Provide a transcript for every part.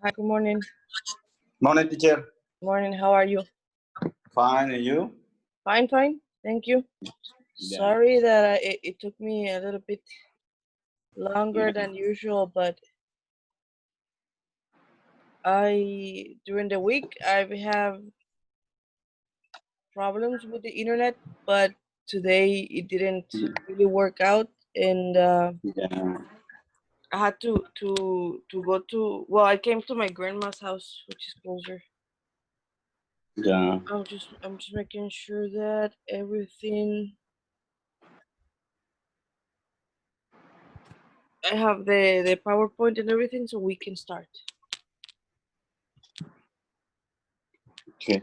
Hi, good morning. Morning, teacher. Morning, how are you? Fine, and you? Fine, fine. Thank you. Yeah. Sorry that it took me a little bit longer Yeah. than usual, but during the week, I have problems with the internet, but today it didn't really work out, and Yeah. I had to go to, well, I came to my grandma's house, which is closer. Yeah. I'm just making sure that everything, I have the PowerPoint and everything, so we can start. Okay.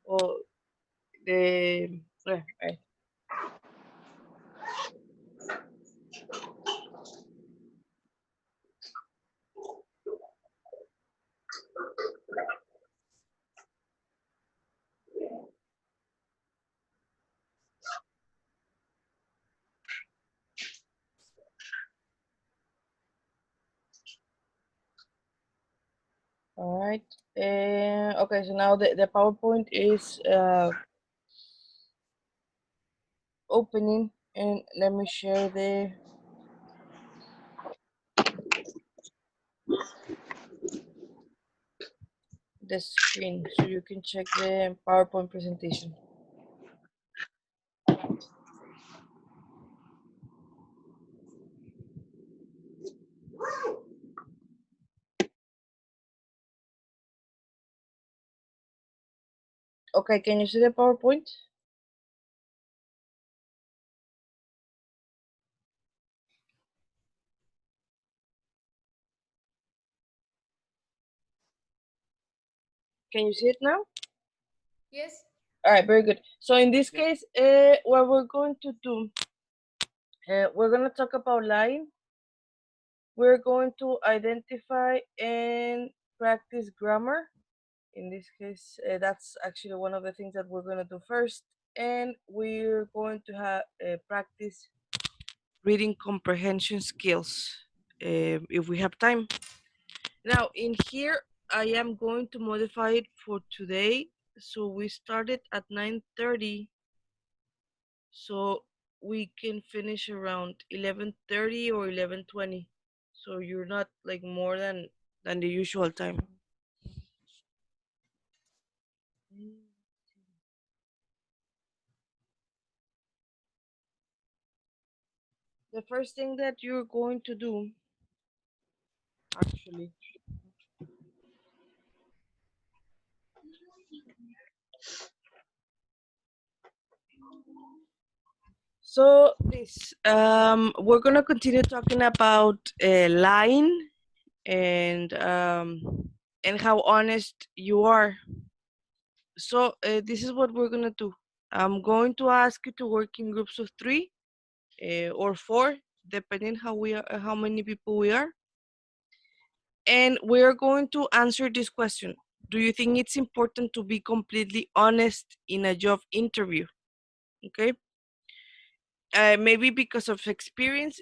Well, right. All right. Okay, so now the PowerPoint is opening, and let me share the screen so you can check the PowerPoint presentation. Okay, can you see the PowerPoint? Can you see it now? Yes. All right, very good. So in this case, what we're going to do, we're going to talk about lying. We're going to identify and practice grammar. In this case, that's actually one of the things that we're going to do first. And we're going to have practice reading comprehension skills if we have time. Now, in here, I am going to modify it for today. So we started at 9:30. So we can finish around 11:30 or 11:20. So you're not like more than the usual time. The first thing that you're going to do, actually, so this we're gonna continue talking about lying and how honest you are. So this is what we're gonna do. I'm going to ask you to work in groups of 3 or 4, depending how many people we are, and we're going to answer this question. Do you think it's important to be completely honest in a job interview? Okay. Maybe because of experience,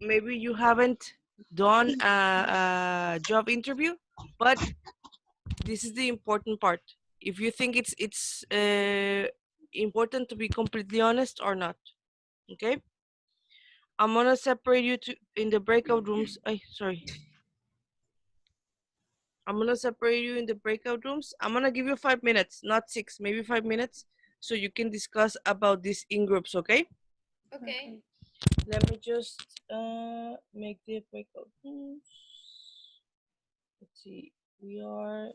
maybe you haven't done a job interview, but this is the important part. If you think it's important to be completely honest or not. Okay. I'm gonna separate you in the breakout rooms. Sorry. I'm gonna separate you in the breakout rooms. I'm gonna give you 5 minutes, not 6, maybe 5 minutes, so you can discuss about this in groups. Okay. Okay. Let me just make the breakout rooms. Let's see, we are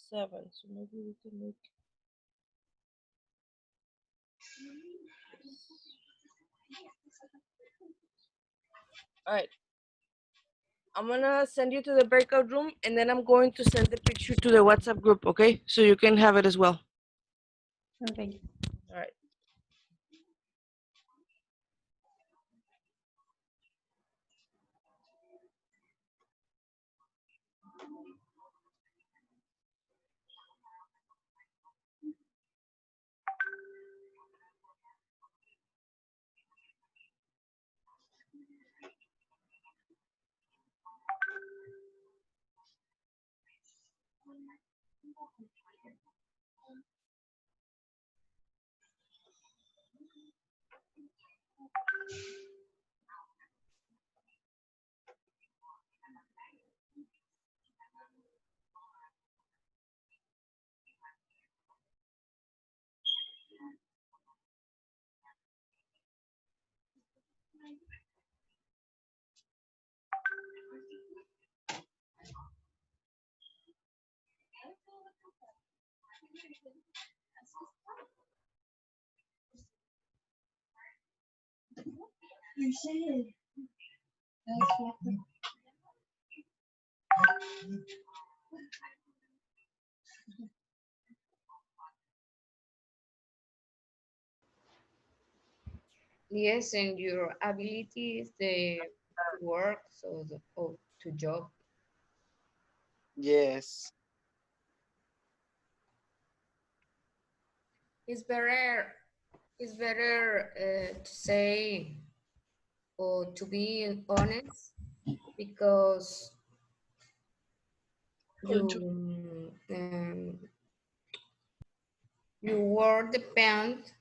7, so maybe we can make. All right. I'm gonna send you to the breakout room, and then I'm going to send the picture to the WhatsApp group, okay? So you can have it as well. Okay. All right. Yes, and your abilities, the work, so the, or to job. Yes. It's better. It's better to say or to be honest because you your word depend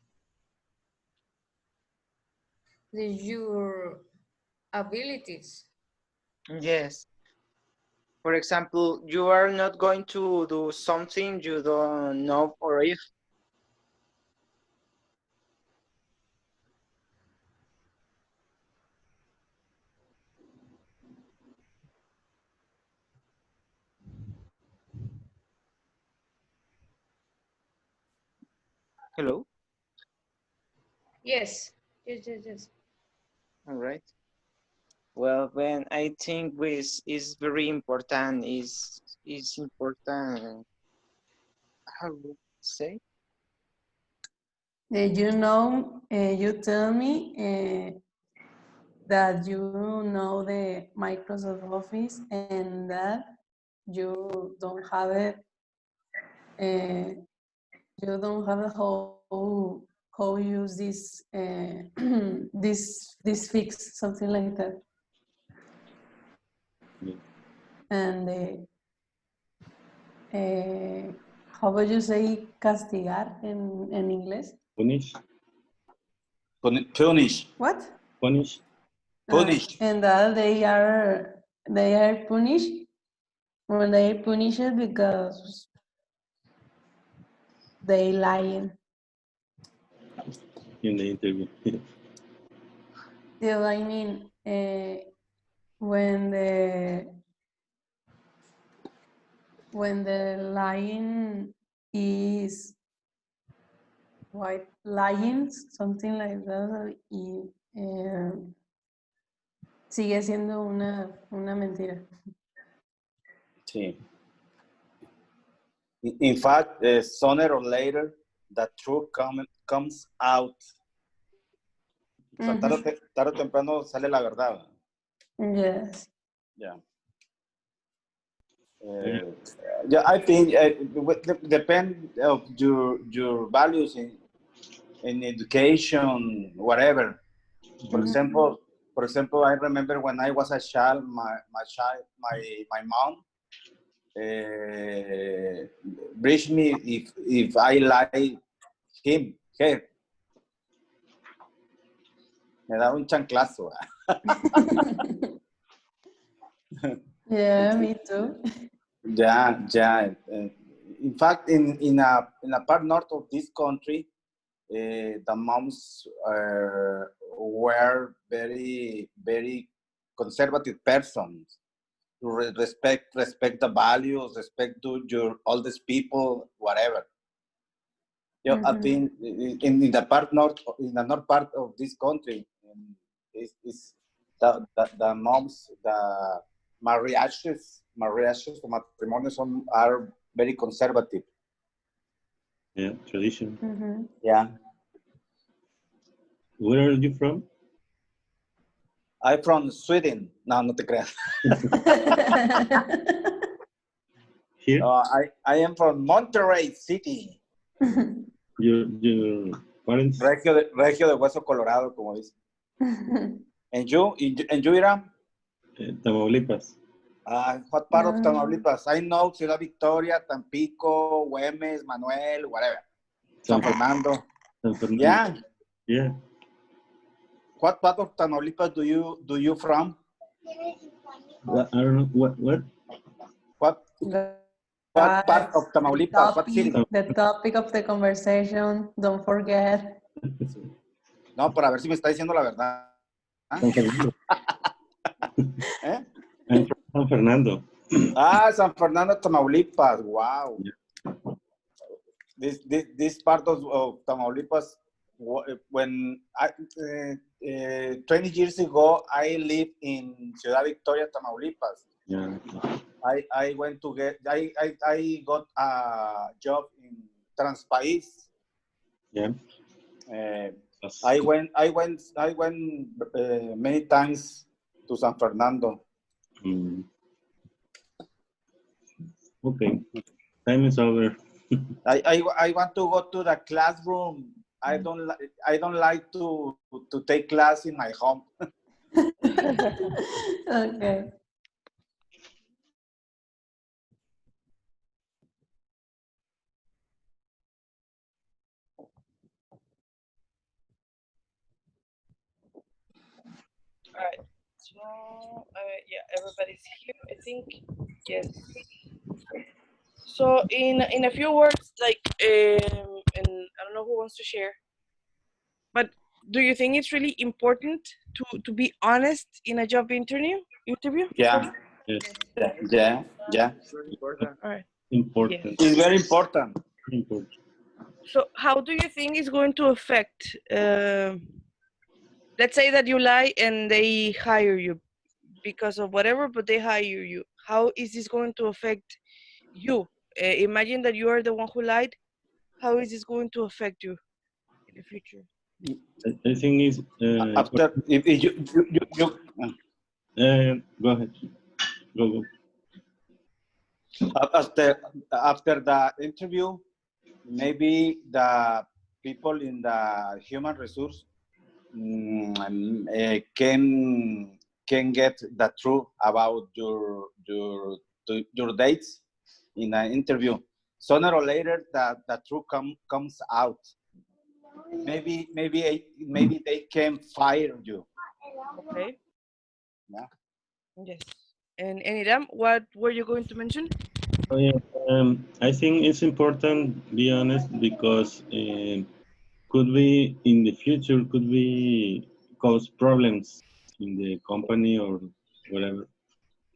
on your abilities. Yes. For example, you are not going to do something you don't know or if. Hello. Yes, yes. All right. Well, then I think this is very important. Is important. How would say? You tell me that you know the Microsoft Office and that you don't have it. You don't have how use this this fix, something like that. Yeah. And how would you say castigar in English? Punish. Punish. What? Punish. Ah, Punish. and that they are punished when they are punished because they lying. In the interview. Yeah, I mean, when the lying is white lying, something like that, y sigue siendo una mentira. Sí. In fact, sooner or later, the truth comes out. O sea, tarde o temprano sale la verdad. Yes. Yeah. Yeah, I think depend of your values in education, whatever. For example, I remember when I was a child, my mom reached me if I like her. Me daba un chanclazo. Yeah, me too. Yeah. In fact, in a part north of this country, the moms were very conservative persons. Respect the values, respect to your oldest people, whatever. Yeah, I think in the north part of this country, is the moms, the mariages o matrimonios are very conservative. Yeah, tradition. Yeah. Where are you from? I'm from Sweden. No te creas. Here? I am from Monterrey City. Your parents? Regio de Hueso Colorado, como dice. And you, Ira? Tamaulipas. What part of Ah. Tamaulipas? I know Ciudad Victoria, Tampico, Güemes, Manuel, whatever. San Fernando. San Fernando. Yeah. Yeah. What part of Tamaulipas do you from? What, I don't know. What? What part Guys, of Tamaulipas? What city? the topic of the conversation, don't forget. No, para ver si me está diciendo la verdad. San Fernando. ¿Eh? I'm from San Fernando. San Fernando, Tamaulipas. Wow. This part of Tamaulipas, when 20 years ago, I lived in Ciudad Victoria, Tamaulipas. Yeah. I went to I got a job in Transpais. Yeah. I went many times to San Fernando. Mm. Okay. Time is over. I want to go to the classroom. I don't like to take class in my home. Okay. All right. So, yeah, everybody's here, I think. Yes. So, in a few words, like, and I don't know who wants to share, but do you think it's really important to be honest in a job interview? Yeah, Yes. yeah. Very important. All right. Important. It's very important. Important. So, how do you think it's going to affect? Let's say that you lie and they hire you because of whatever, but they hire you. How is this going to affect you? Imagine that you are the one who lied. How is this going to affect you in the future? I think is After if you go ahead. Go. after the interview, maybe the people in the human resource can get the truth about your dates in an interview. Sooner or later, the truth comes out. Maybe they can fire you. Okay. Yeah. Yes. And Iram, what were you going to mention? Oh, yeah. I think it's important be honest because could be in the future could be cause problems in the company or whatever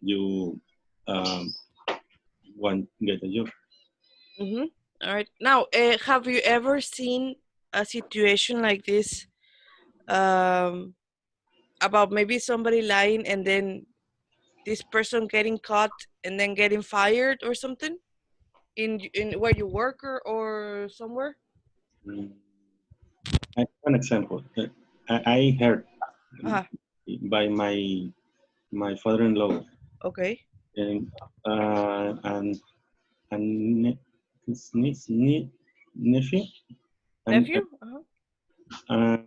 you want get a job. Mm-hmm. All right. Now, have you ever seen a situation like this about maybe somebody lying and then this person getting caught and then getting fired or something in where you work or somewhere? Mm. I have an example. I heard Uh-huh. by my father-in-law Okay. and his nephew and Nephew? Uh-huh. uh,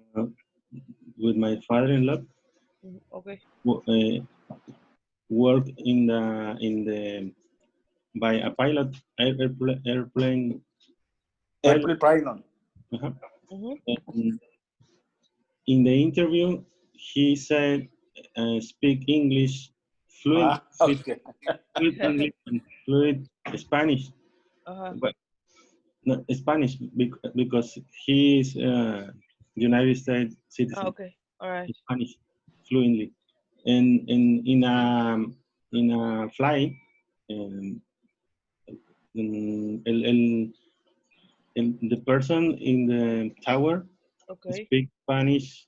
with my father-in-law Okay. worked in the by a pilot airplane pilot. April Pylon. Uh-huh. Mm-hmm. And in the interview, he said speak English fluent, Okay. fluent English and fluent Spanish, Uh-huh. but not Spanish because he is United States citizen. Okay. All right. Spanish fluently, and in a flight, um, the person in the tower Okay. speak Spanish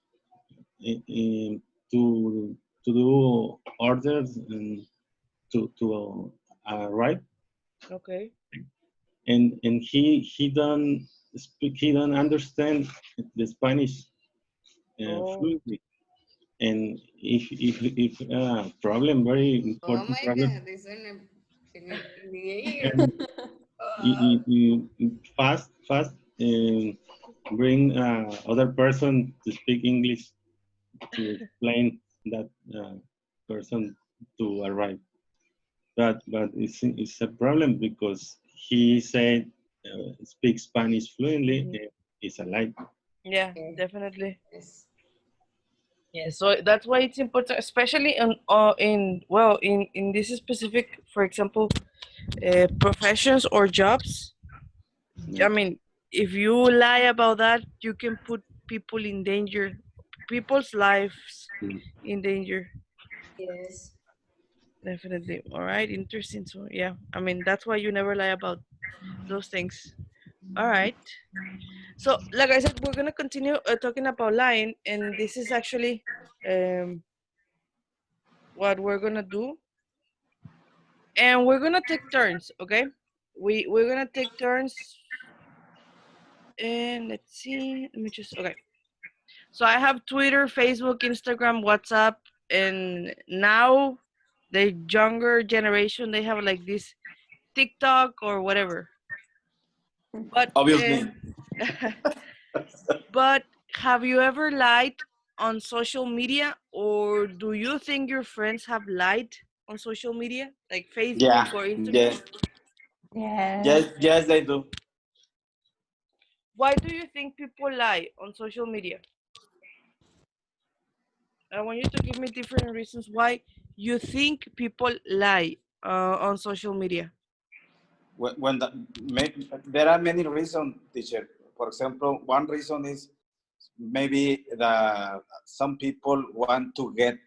to do orders and to arrive, Okay. and he don't speak, he don't understand the Spanish Oh. fluently, and if problem very Oh important my problem, God, this one in the air. and you fast bring other person to speak English to explain that person to arrive. but it's a problem because he said speaks Spanish fluently. It's a lie. Yeah, Yeah. definitely. Yes. Yeah, so that's why it's important, especially in this specific, for example, professions or jobs. I mean, if you lie about that, you can put people in danger, people's lives in danger. Yes. Definitely. All right, interesting. So yeah, I mean that's why you never lie about those things. All right. So like I said, we're gonna continue talking about lying, and this is actually um, what we're gonna do, and we're gonna take turns. Okay, we're gonna take turns, and let's see. Let me just okay. So I have Twitter, Facebook, Instagram, WhatsApp, and now the younger generation they have like this TikTok or whatever. But Obviously. but have you ever lied on social media, or do you think your friends have lied on social media, like Facebook Yeah, or Instagram? yes, Yes. yes, they do. Why do you think people lie on social media? I want you to give me different reasons why you think people lie on social media. When there are many reasons, teacher. For example, one reason is maybe some people want to get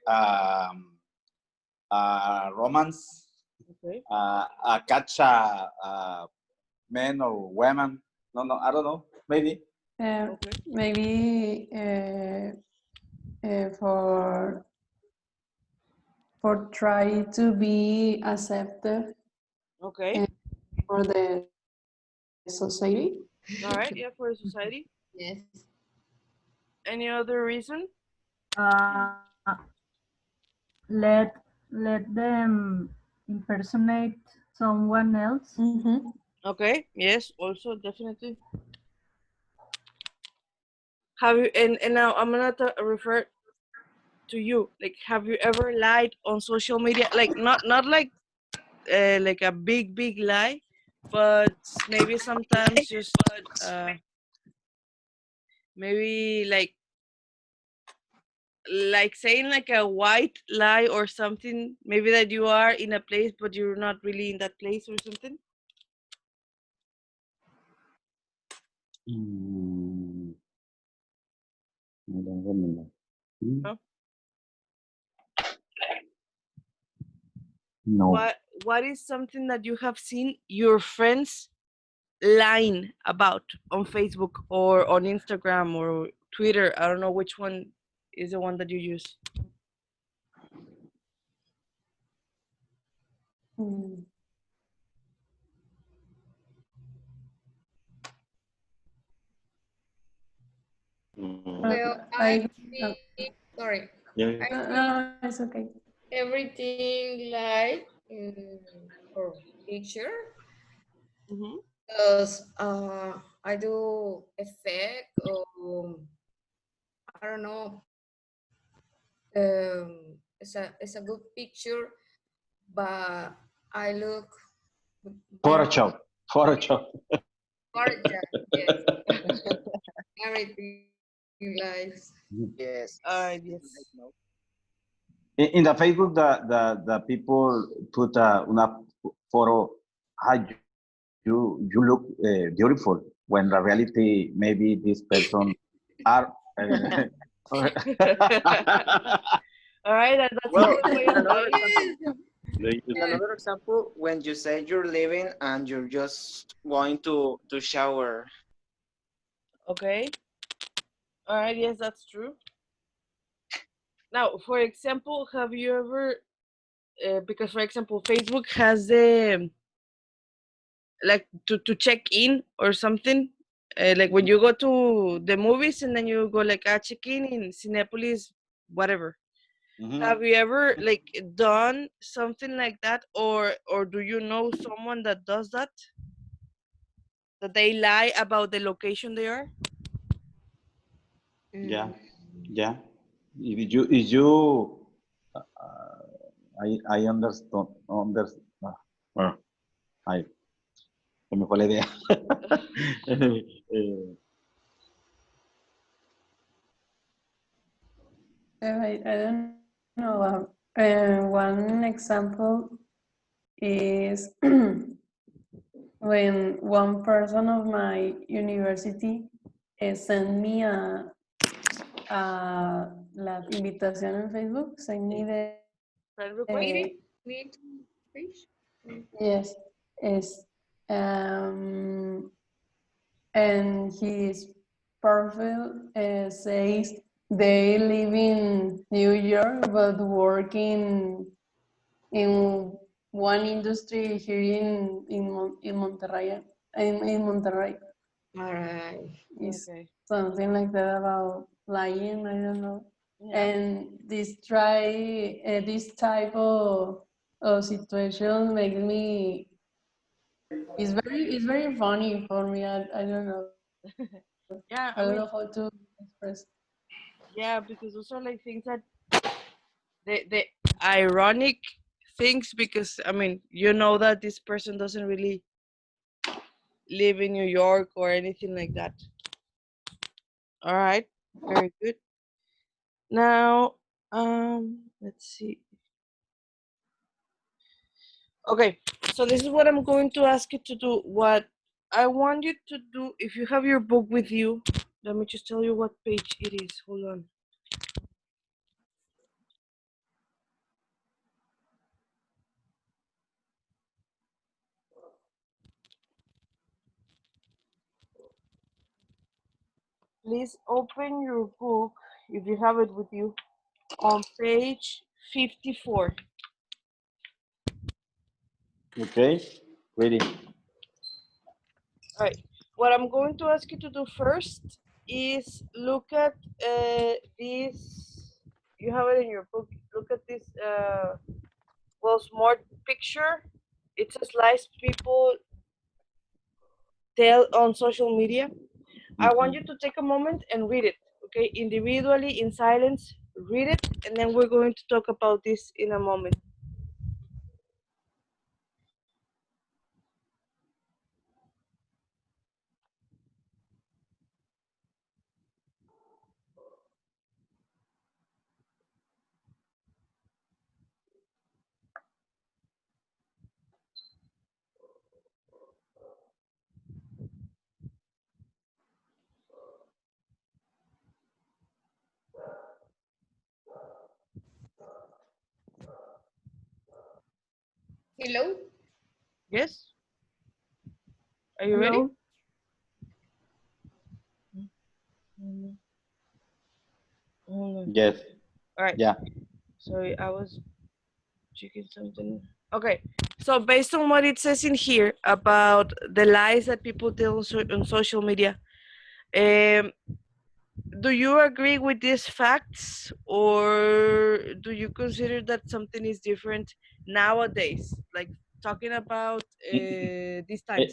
romance, Okay. catch a man or woman. No, I don't know. Maybe. Okay. Maybe for try to be accepted Okay. for the society. All right. Yeah, for society. Yes. Any other reason? uh, let them impersonate someone else. Mm-hmm. Okay. Yes. Also, definitely. Have you? And now I'm gonna refer to you. Like, have you ever lied on social media? Like, not like a big lie, but maybe sometimes just maybe like saying like a white lie or something. Maybe that you are in a place, but you're not really in that place or something. I don't remember. No. No. What is something that you have seen your friends lying about on Facebook or on Instagram or Twitter? I don't know which one is the one that you use. Mm. Well, I, I think, sorry, Yeah. I think no, it's okay. everything like or picture Mm-hmm. because I do effect or I don't know. It's a good picture, but I look very Photoshop. Photoshop. gorgeous. Yes, everything like Yes. Yes. In the Facebook, the people put una photo. How you look beautiful when the reality maybe this person are. All right, and that's a Well, good way in of another lying. example, yes, They use in another example, when you say you're leaving and you're just going to shower. Okay. All right. Yes, that's true. Now, for example, have you ever, because for example, Facebook has the like to check in or something, like when you go to the movies and then you go like check in Cinepolis, whatever. Mhm. Have you ever like done something like that, or do you know someone that does that? That they lie about the location they are? Yeah, mm, yeah. If you, I understand. Bueno, ay, se me fue la idea. I don't know. One example is when one person of my university sent me la invitación en Facebook, sent me Friend request? Meet fish. yes, is and his profile says they live in New York but work in one industry here in Monterrey. In Monterrey, All right. is Okay. something like that about lying. I don't know. Yeah. And this type of situation makes me. It's very funny for me. I don't know. Yeah, I don't know how to express. yeah, because those are like things that the ironic things, because I mean, you know that this person doesn't really live in New York or anything like that. All right, very good. Now, let's see. Okay, so this is what I'm going to ask you to do. What I want you to do, if you have your book with you, let me just tell you what page it is. Hold on. Please open your book, if you have it with you, on page 54. Okay, ready. All right. What I'm going to ask you to do first is look at this. You have it in your book. Look at this well, smart picture. It says lies people tell on social media. I want you to take a moment and read it, okay? Individually, in silence, read it, and then we're going to talk about this in a moment. Hello. Yes? Are you ready? Hello. Hold on. Yes. All right. Yeah. Sorry, I was checking something. Okay, so based on what it says in here about the lies that people tell on social media, um, do you agree with these facts, or do you consider that something is different nowadays? Like talking about these times.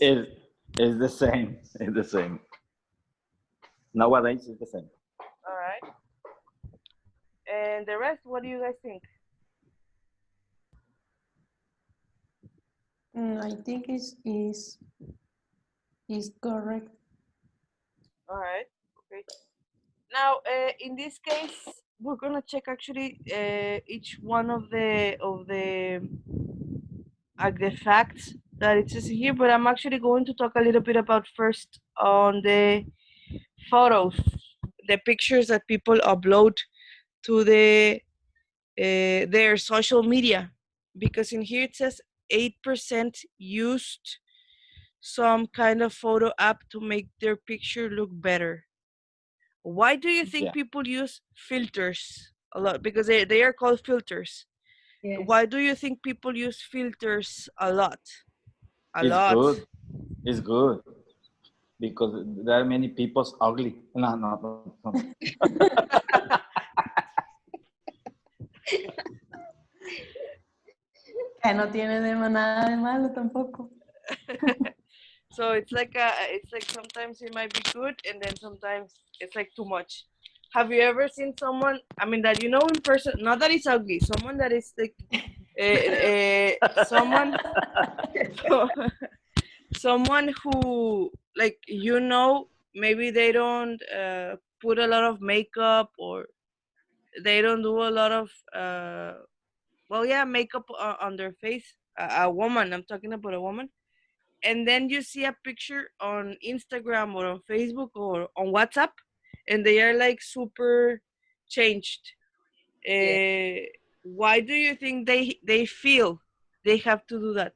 It's the same. It's the same. Nowadays, it's the same. All right. And the rest, what do you guys think? I think is correct. All right. Okay. Now, in this case, we're gonna check actually each one of the facts that it says here, but I'm actually going to talk a little bit about first on the photos, the pictures that people upload to their social media, because in here it says 8% used some kind of photo app to make their picture look better. Why do you think Yeah. people use filters a lot? Because they are called filters. Yes. Why do you think people use filters a lot? A It's lot. good. It's good because there are many people's ugly. No. Que no tiene nada de malo tampoco. So it's like sometimes it might be good, and then sometimes it's like too much. Have you ever seen someone, I mean, that you know in person, not that it's ugly, someone that is like Someone someone who, like, maybe they don't put a lot of makeup, or they don't do a lot of well, yeah, makeup on their face. A woman, I'm talking about a woman. And then you see a picture on Instagram or on Facebook or on WhatsApp, and they are like super changed. Yeah. Why do you think they feel they have to do that?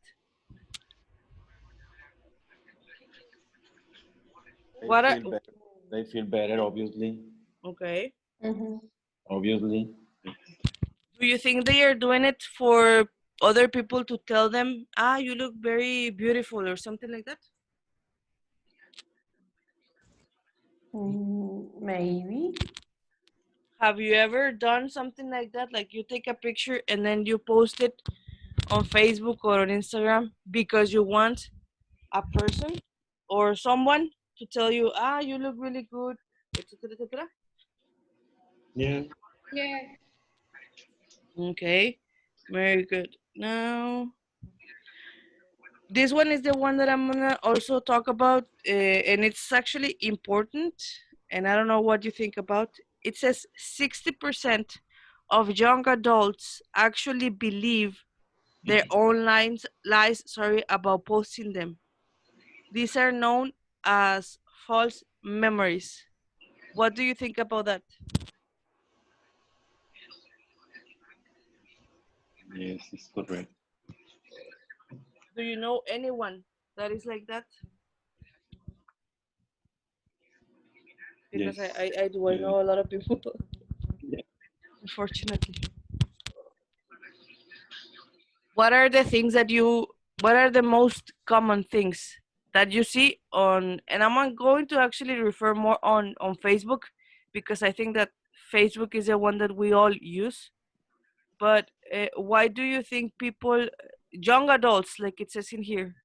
They What are feel better. They feel better, obviously. Okay. Mhm. Obviously. Do you think they are doing it for other people to tell them, you look very beautiful or something like that? Maybe. Have you ever done something like that? Like you take a picture and then you post it on Facebook or on Instagram because you want a person or someone to tell you, you look really good, etc., etc.? Yeah. Yeah. Okay, very good. Now, this one is the one that I'm gonna also talk about, and it's actually important. And I don't know what you think about. It says 60% of young adults actually believe their own lies, about posting them. These are known as false memories. What do you think about that? Yes, it's correct. Do you know anyone that is like that? Because Yes. I do. I know a lot of people, Yeah. unfortunately. What are the things that what are the most common things that you see on, and I'm going to actually refer more on Facebook, because I think that Facebook is the one that we all use. But why do you think people, young adults, like it says in here,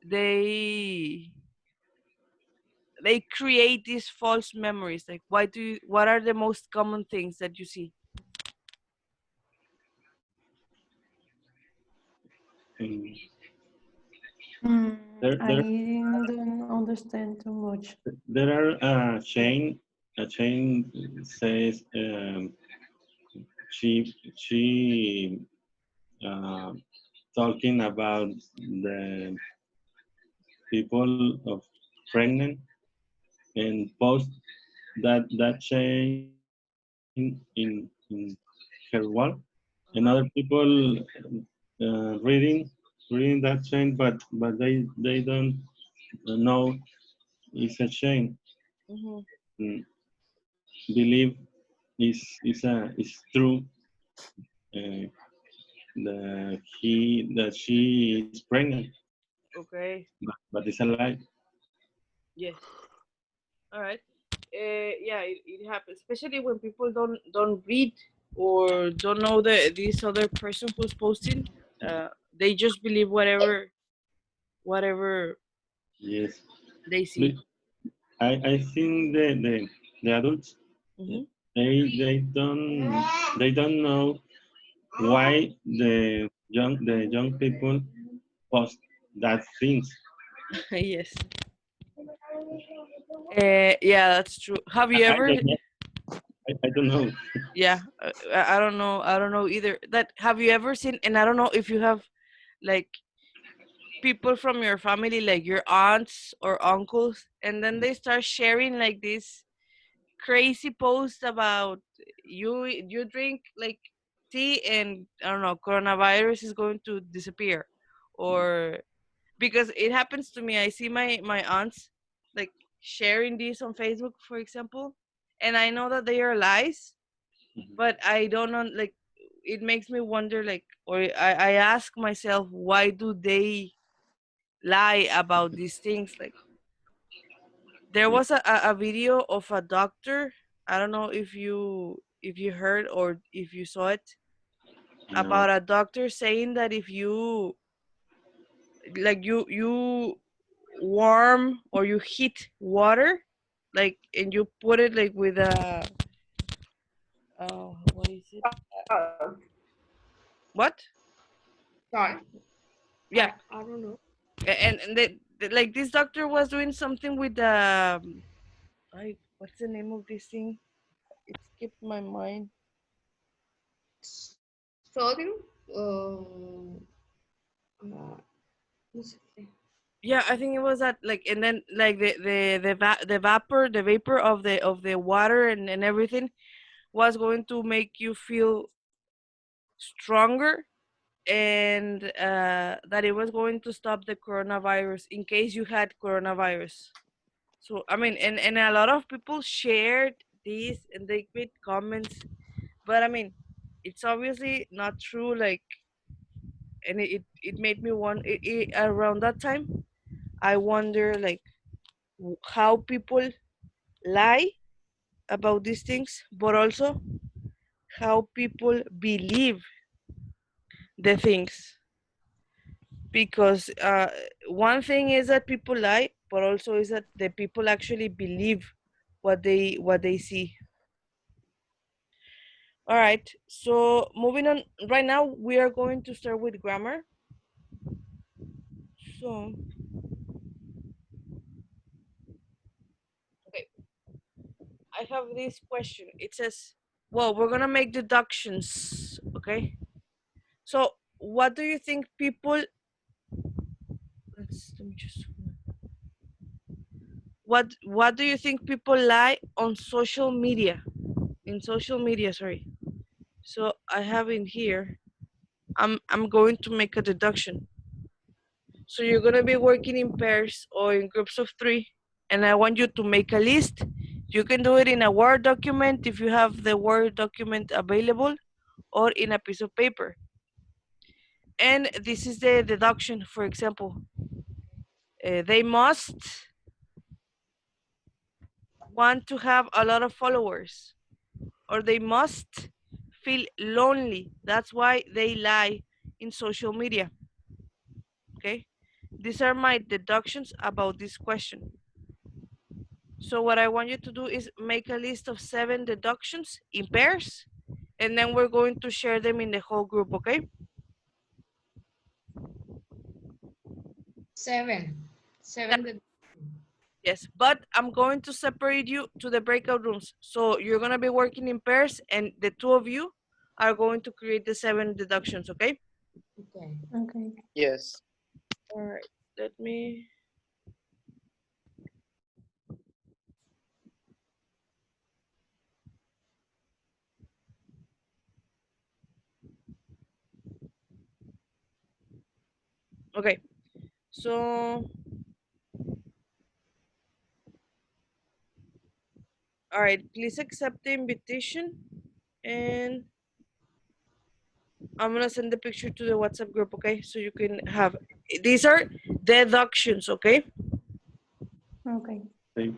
they they create these false memories? Like, what are the most common things that you see? Mm, I don't understand too much. there are a chain says she uh, talking about the people of pregnant and post that chain in her wall, and other people reading that chain, but they don't know it's a chain. Hmm. Mm, believe is true, uh, that she is pregnant, Okay. but it's a lie. Yes. All right. Yeah, it happens, especially when people don't read or don't know this other person who's posting. They just believe whatever Yes, they see. but I think the adults, Hmm. they don't know why the young people post that things. Yes. Yeah, that's true. Have you I ever? don't know. I don't know. Yeah, I don't know. I don't know either. That have you ever seen? And I don't know if you have, like, people from your family, like your aunts or uncles, and then they start sharing like this crazy post about you drink like tea, and I don't know, coronavirus is going to disappear, or because it happens to me. I see my aunts, like, sharing this on Facebook, for example, and I know that they are lies, but I don't know, like, it makes me wonder, like, or I ask myself, why do they lie about these things? Like, there was a video of a doctor. I don't know if you heard or if you saw it, No. about a doctor saying that if you, like, you warm or you heat water, like, and you put it like with a, what is it, Uh, What? Sorry. Yeah. I don't know. And like this doctor was doing something with the what's the name of this thing? It skipped my mind. Sodium. Uh, uh, no sé qué. Yeah, I think it was that, like, and then like the vapor of the water and everything was going to make you feel stronger, and that it was going to stop the coronavirus in case you had coronavirus. So I mean, and a lot of people shared this and they made comments, but I mean, it's obviously not true. Like, and it made me want around that time. I wonder, like, how people lie about these things, but also how people believe the things. Because one thing is that people lie, but also is that the people actually believe what they see. All right. So moving on. Right now, we are going to start with grammar. So okay, I have this question. It says, well, we're gonna make deductions. Okay. So what do you think people? Let me just. What do you think people lie on social media? In social media, sorry. So I have in here. I'm going to make a deduction. So you're gonna be working in pairs or in groups of three, and I want you to make a list. You can do it in a Word document if you have the Word document available, or in a piece of paper. And this is the deduction. For example, they must want to have a lot of followers, or they must feel lonely. That's why they lie in social media. Okay, these are my deductions about this question. So what I want you to do is make a list of 7 deductions in pairs, and then we're going to share them in the whole group, okay? 7. 7. Yes, but I'm going to separate you to the breakout rooms. So you're gonna be working in pairs, and the 2 of you are going to create the 7 deductions, okay? Okay. Okay. Yes. All right, let me. Okay, so all right, please accept the invitation, and I'm gonna send the picture to the WhatsApp group, okay? So you can have, these are deductions, okay? Okay. Okay.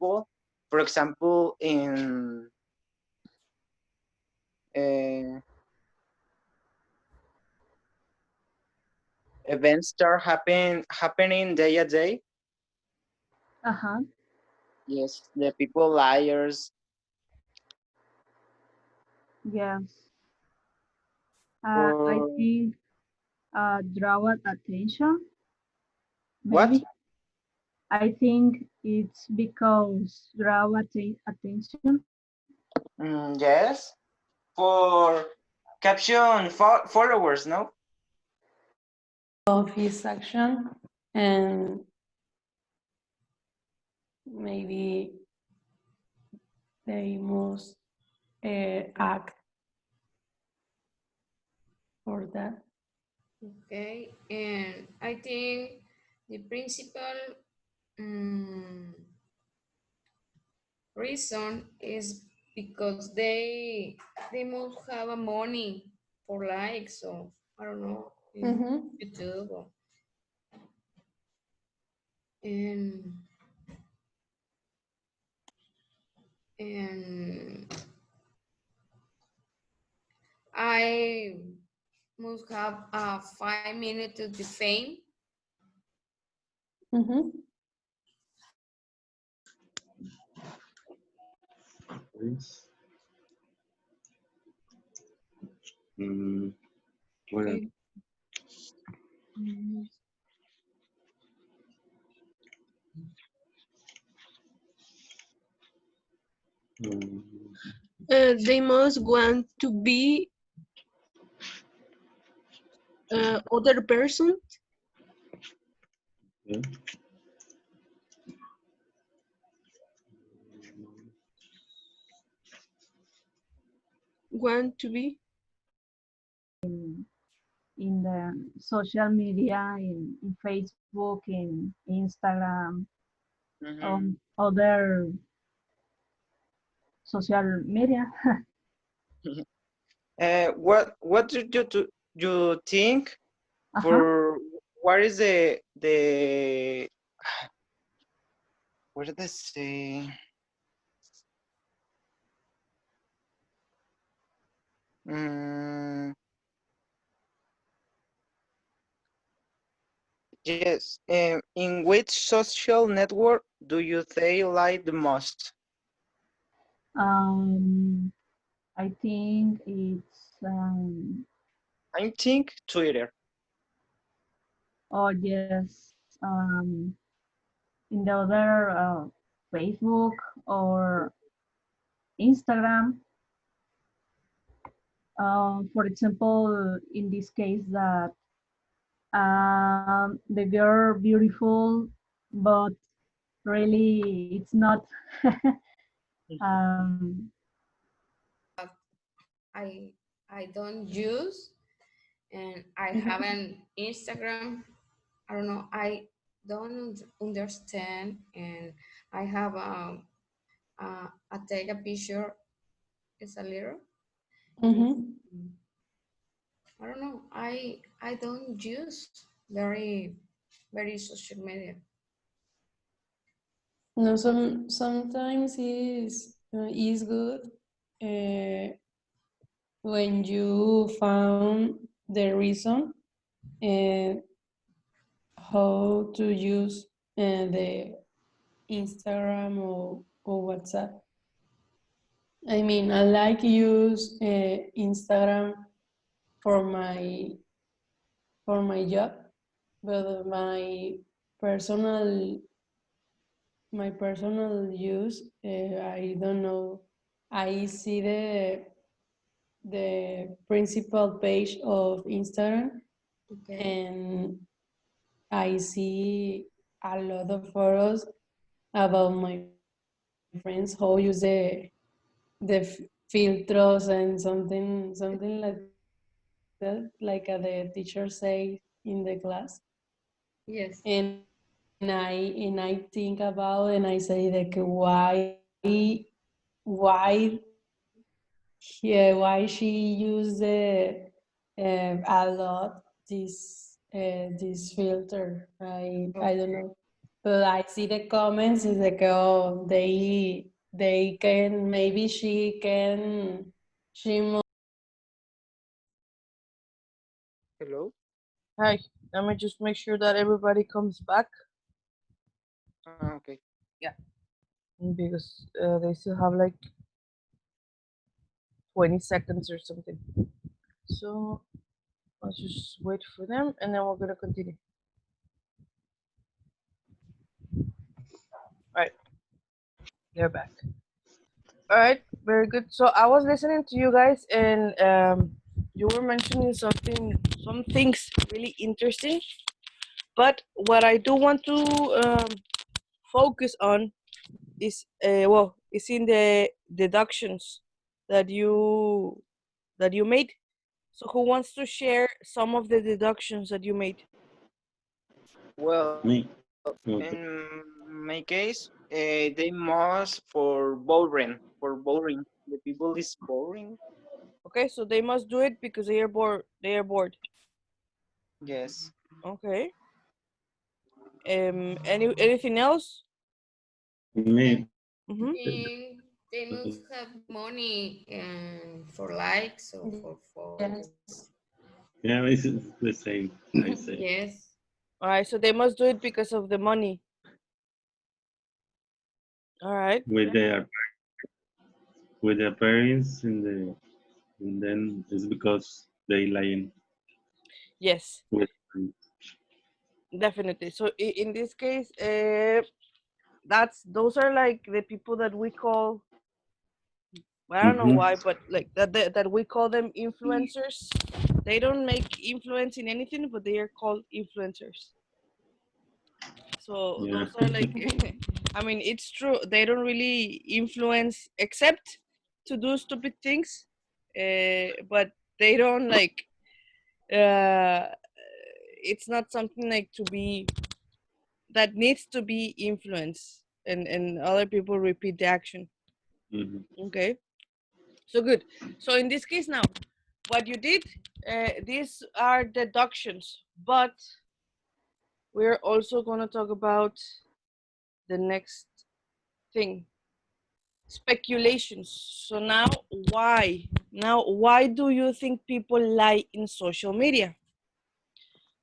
People, for example, in uh, events start happening day a day. Uh-huh. Yes, the people liars. Yes. I Or think draw attention, what? maybe. I think it's because draw attention. Yes, for caption followers, no? of his action, and maybe they must act for that. Okay, and I think the principal reason is because they must have a money for likes, so I don't know, in Mhm. YouTube and I must have 5 minutes to the fame. Mhm. Please. Well, Okay. Mm. mm, They must want to be other person, yeah. want to be. In the social media, in Facebook, in Instagram, Mhm. other social media. What do you think Uh-huh. for what is the what did they say? Mm, yes. In which social network do you say like the most? Um, I think it's I think Twitter. oh yes, in the other Facebook or Instagram. For example, in this case that the girl beautiful, but really it's not. um, I I don't use, and I Mhm. have an Instagram. I don't know. I don't understand, and I have I take a picture. It's a little. Mhm. I don't know. I don't use very social media. No, sometimes is good uh, when you found the reason uh, how to use the Instagram or WhatsApp. I mean, I like use Instagram for my job, but personal personal use, I don't know. I see the principal page of Instagram, Okay. and I see a lot of photos about my friends how use the filters and something like that, like the teacher say in the class. Yes. And I think about and I say like why why she used a lot this filter. I don't Okay. know, but I see the comments is like, oh, they can, maybe she Hello. Hi. Let me just make sure that everybody comes back. Okay. Yeah. Because they still have like 20 seconds or something. So let's just wait for them and then we're gonna continue. All right, they're back. All right, very good. So I was listening to you guys, and you were mentioning some things really interesting. But what I do want to focus on is is in the deductions that you made. So who wants to share some of the deductions that you made? Well, Me. in Okay. my case, they must for boring. For boring, the people is boring. Okay, so they must do it because they are bored. They are bored. Yes. Okay. Anything else? Me. Mm-hmm. They must have money and for likes or for Yes. followers. Yeah, it's the same. I say Yes. All right, so they must do it because of the money. All right. with their parents and then it's because they lying Yes, with. definitely. So in this case, those are like the people that we call. I don't know Mm-hmm. why, but like that we call them influencers. They don't make influence in anything, but they are called influencers. So Yeah. those are like, I mean, it's true. They don't really influence except to do stupid things, but they don't like. Uh, it's not something like to be that needs to be influenced, and other people repeat the action. Mm-hmm. Okay, so good. So in this case now, what you did, these are deductions, but we're also gonna talk about the next thing, speculations. So now why do you think people lie in social media?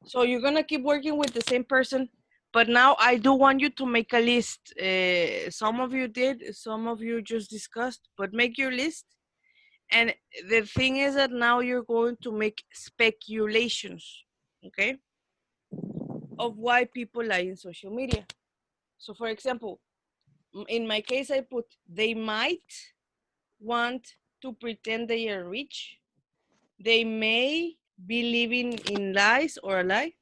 So you're gonna keep working with the same person, but now I do want you to make a list. Some of you did, some of you just discussed, but make your list. And the thing is that now you're going to make speculations, okay, of why people lie in social media. So for example, in my case, I put they might want to pretend they are rich. They may be living in lies or a lie.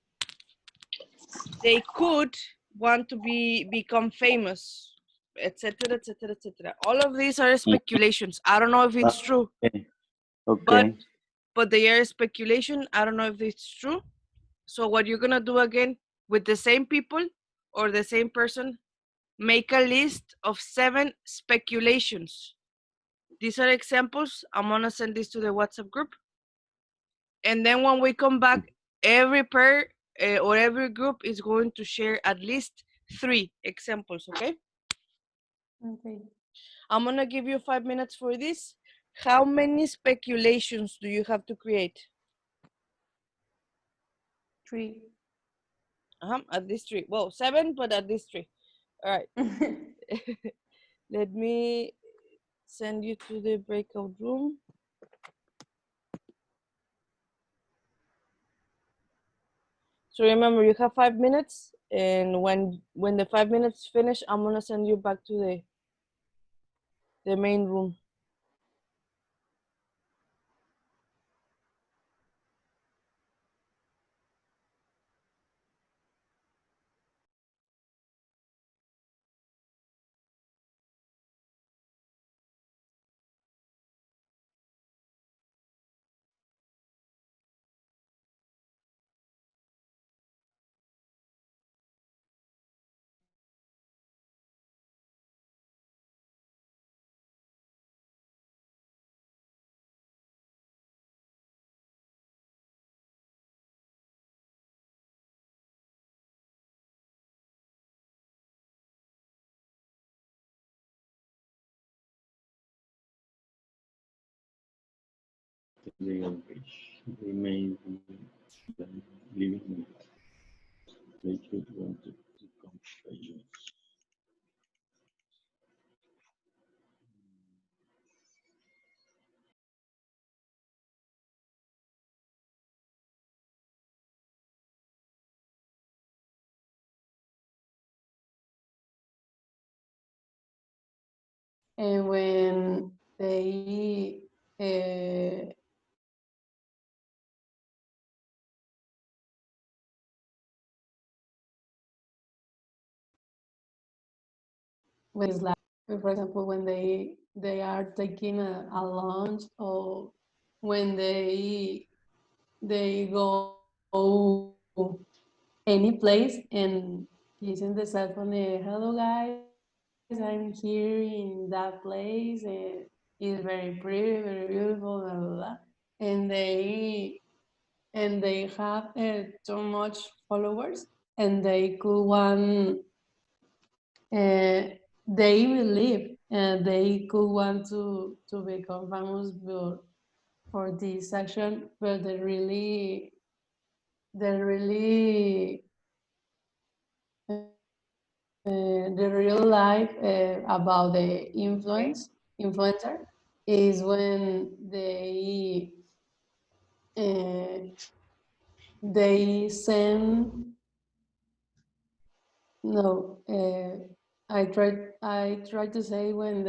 They could want to become famous, etc., etc., etc. All of these are speculations. I don't know if it's true, Okay. but Okay. they are speculation. I don't know if it's true. So what you're gonna do again with the same people or the same person? Make a list of 7 speculations. These are examples. I'm gonna send this to the WhatsApp group. And then when we come back, every pair or every group is going to share at least 3 examples, okay? Okay. I'm gonna give you 5 minutes for this. How many speculations do you have to create? 3. At least 3. Well, 7, but at least 3. All right. Let me send you to the breakout room. So remember, you have 5 minutes, and when the 5 minutes finish, I'm gonna send you back to the main room. They are rich. They may be living in it. They could want to become famous. And when they uh, with like, for example, when they are taking a lunch, or when they go any place and using the cell phone, hello guys, I'm here in that place, it's very pretty, very beautiful, blah, blah, blah. And they have too much followers, and they could want, they believe they could want to become famous for this action, but the real life about the influencer is when they send, no, I try to say when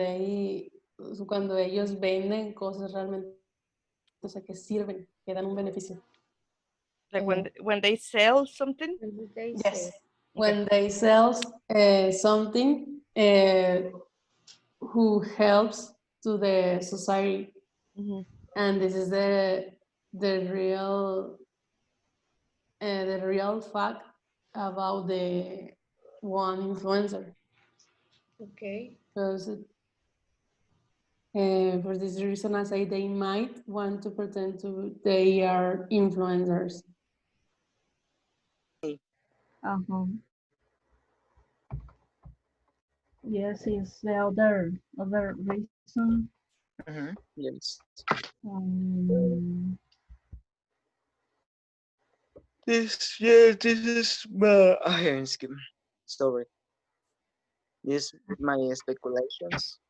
cuando ellos venden cosas realmente, o sea, que sirven, que dan un beneficio. Like when they sell something. Yes, when they sell something who helps to the society, and this is the real fact about the one influencer. Okay. Because for this reason, I say they might want to pretend they are influencers. Uh-huh. Yes, it's the other reason. Yes. This is I'm sorry. This is my speculations.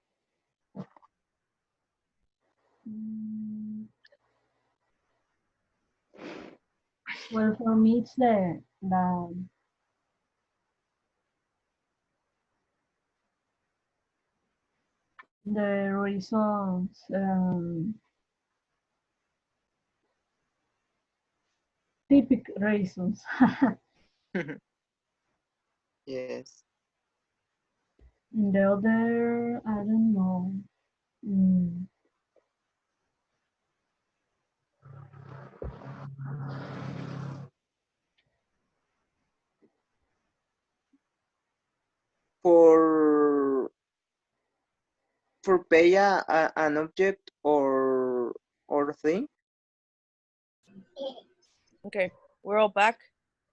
Well, for me, it's the reasons, typical reasons. Yes. The other, I don't know. For pay an object or thing. Okay, we're all back.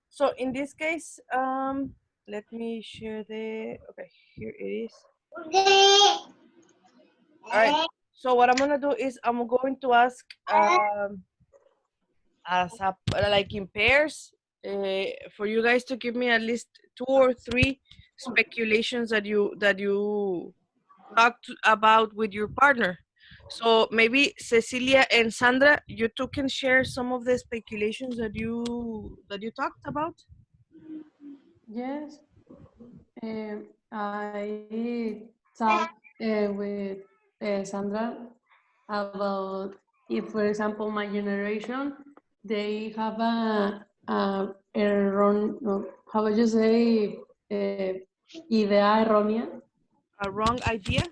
So in this case, let me share the, okay, here it is. All right, so what I'm gonna do is I'm going to ask like in pairs, for you guys to give me at least 2 or 3 speculations that you talked about with your partner. So maybe Cecilia and Sandra, you two can share some of the speculations that you talked about. Yes, I talked with Sandra about if, for example, my generation, they have how would you say, idea errónea? A wrong idea?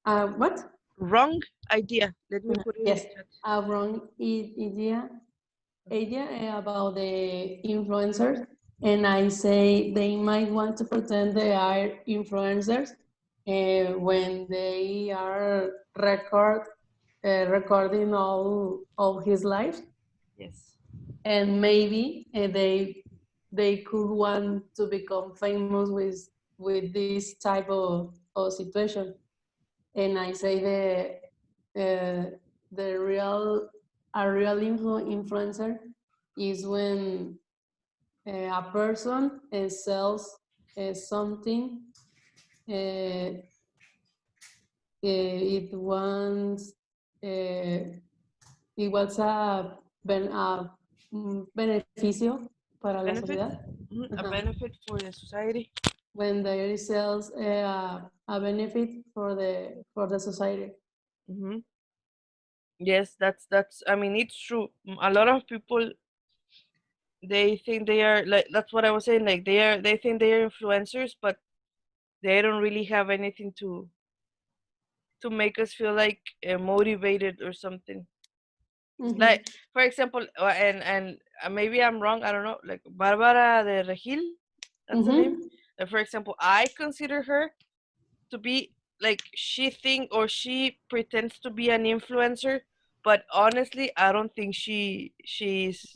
What? Wrong idea. Let me put it Yes, in the chat. a wrong idea about the influencers, and I say they might want to pretend they are influencers when they are recording all his life. Yes. And maybe they could want to become famous with this type of situation. And I say the real influencer is when a person sells something. It wants it was a beneficio para la Benefit? sociedad. A benefit for the society. When they sells a benefit for the society. Yes, that's. I mean, it's true. A lot of people, they think they are like, that's what I was saying. Like they think they are influencers, but they don't really have anything to make us feel like motivated or something. Like for example, and maybe I'm wrong. I don't know. Like Barbara de Regil, that's the name. For example, I consider her to be like she pretends to be an influencer, but honestly, I don't think she's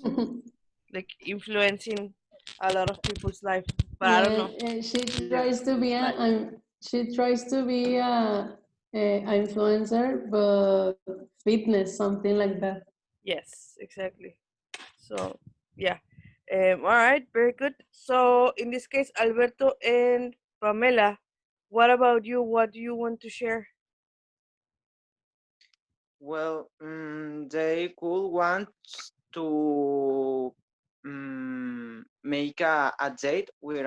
like influencing a lot of people's life. But I don't know. She tries to be a influencer, but fitness, something like that. Yes, exactly. So yeah. All right, very good. So in this case, Alberto and Pamela, what about you? What do you want to share? Well, they could want to make a date with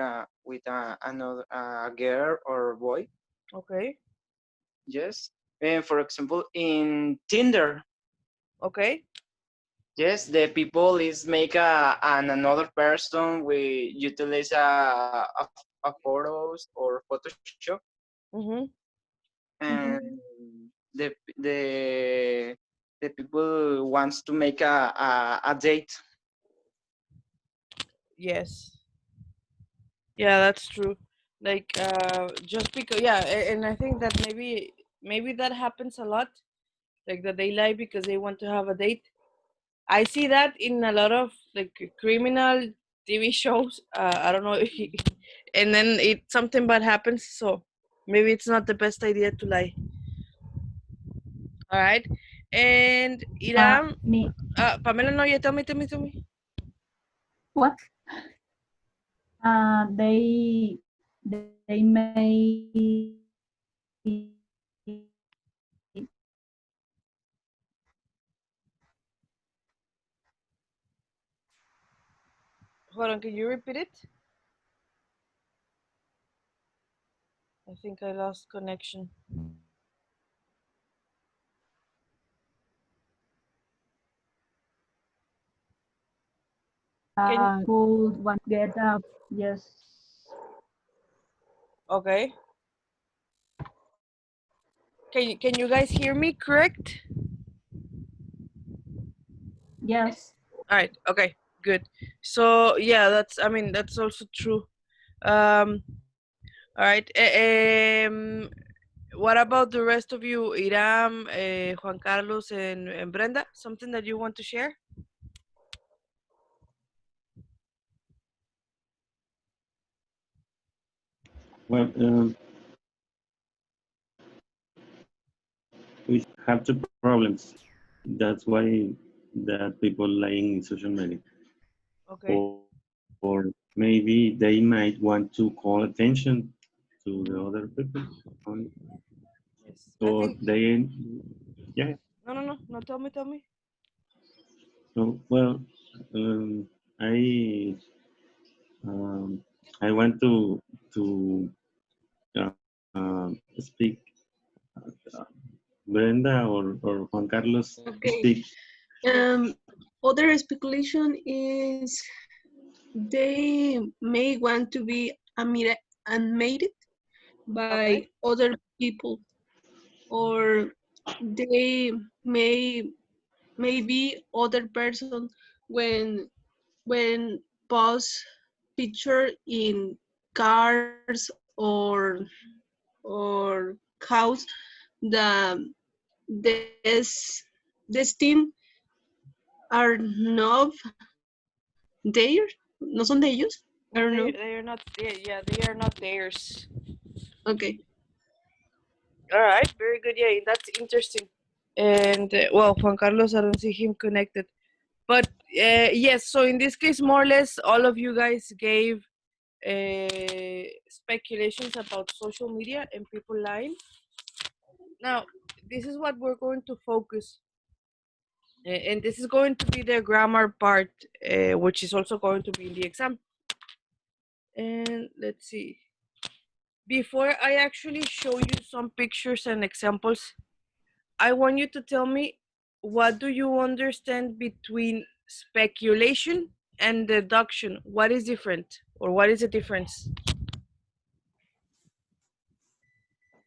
another girl or boy. Okay. Yes. And for example, in Tinder, Okay. yes, the people is make another person. We utilize a photos or Photoshop, Mm-hmm. and the the the people wants to make a date. Yes. Yeah, that's true. Like just because and I think that maybe that happens a lot. Like that they lie because they want to have a date. I see that in a lot of like criminal TV shows. I don't know, and then something bad happens. So maybe it's not the best idea to lie. All right, and Iram, Me, Pamela, no, yeah, tell me. what? They may Hold on, can you repeat it? I think I lost connection. Can could want to get up. Yes, okay? Can you guys hear me? Correct? yes. All right. Okay. Good. So yeah, that's also true. Um. All right. What about the rest of you, Iram, Juan Carlos, and Brenda? Something that you want to share? Well, we have two problems. That's why that people lying in social media. Okay. Or maybe they might want to call attention to the other people. Yes. I Or think. they, yeah. No. Tell me. So, well, um, I um, I want to speak. Brenda or Juan Carlos Okay. speak. Other speculation is they may want to be animated by Okay. other people, or they may be other person when post picture in cars or house the des destin are not there, no son de ellos. I No, don't know. they are not. Yeah, they are not theirs. Okay. All right. Very good. Yeah, that's interesting. And well, Juan Carlos, I don't see him connected. But yes, so in this case, more or less, all of you guys gave speculations about social media and people lying. Now, this is what we're going to focus, and this is going to be the grammar part, which is also going to be in the exam. And let's see. Before I actually show you some pictures and examples, I want you to tell me what do you understand between speculation and deduction? What is different, or what is the difference?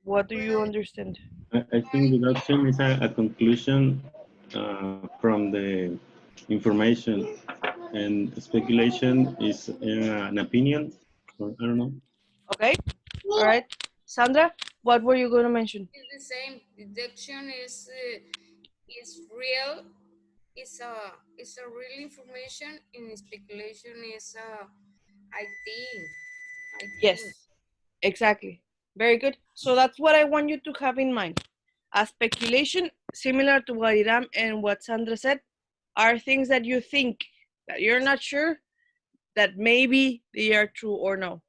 What do you understand? I think deduction is a conclusion from the information, and speculation is an opinion, or I don't know. Okay. All right. Sandra, what were you going to mention? It's the same. Deduction is real. It's a real information, and speculation is I think. I think. Yes, exactly. Very good. So that's what I want you to have in mind. A speculation, similar to what Iram and what Sandra said, are things that you think that you're not sure that maybe they are true or no.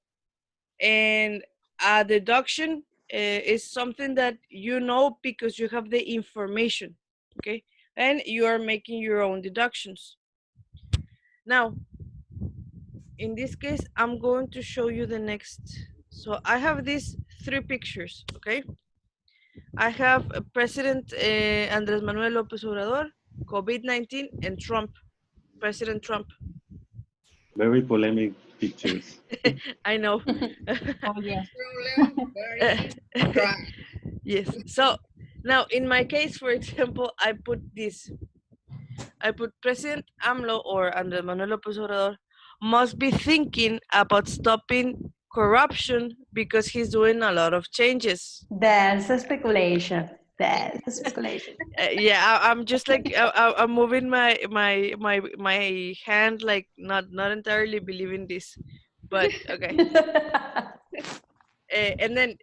And a deduction is something that you know because you have the information, okay? And you are making your own deductions. Now, in this case, I'm going to show you the next. So I have these three pictures, okay? I have President Andrés Manuel López Obrador, COVID-19, and Trump, President Trump. Very polemic pictures. I know. Oh, yes. Problem very dry. Yes. So now, in my case, for example, I put this. I put President AMLO or Andrés Manuel López Obrador must be thinking about stopping corruption because he's doing a lot of changes. That's a speculation. That's a speculation. Yeah, I'm just like I'm moving my hand like not entirely believing this, but okay. And then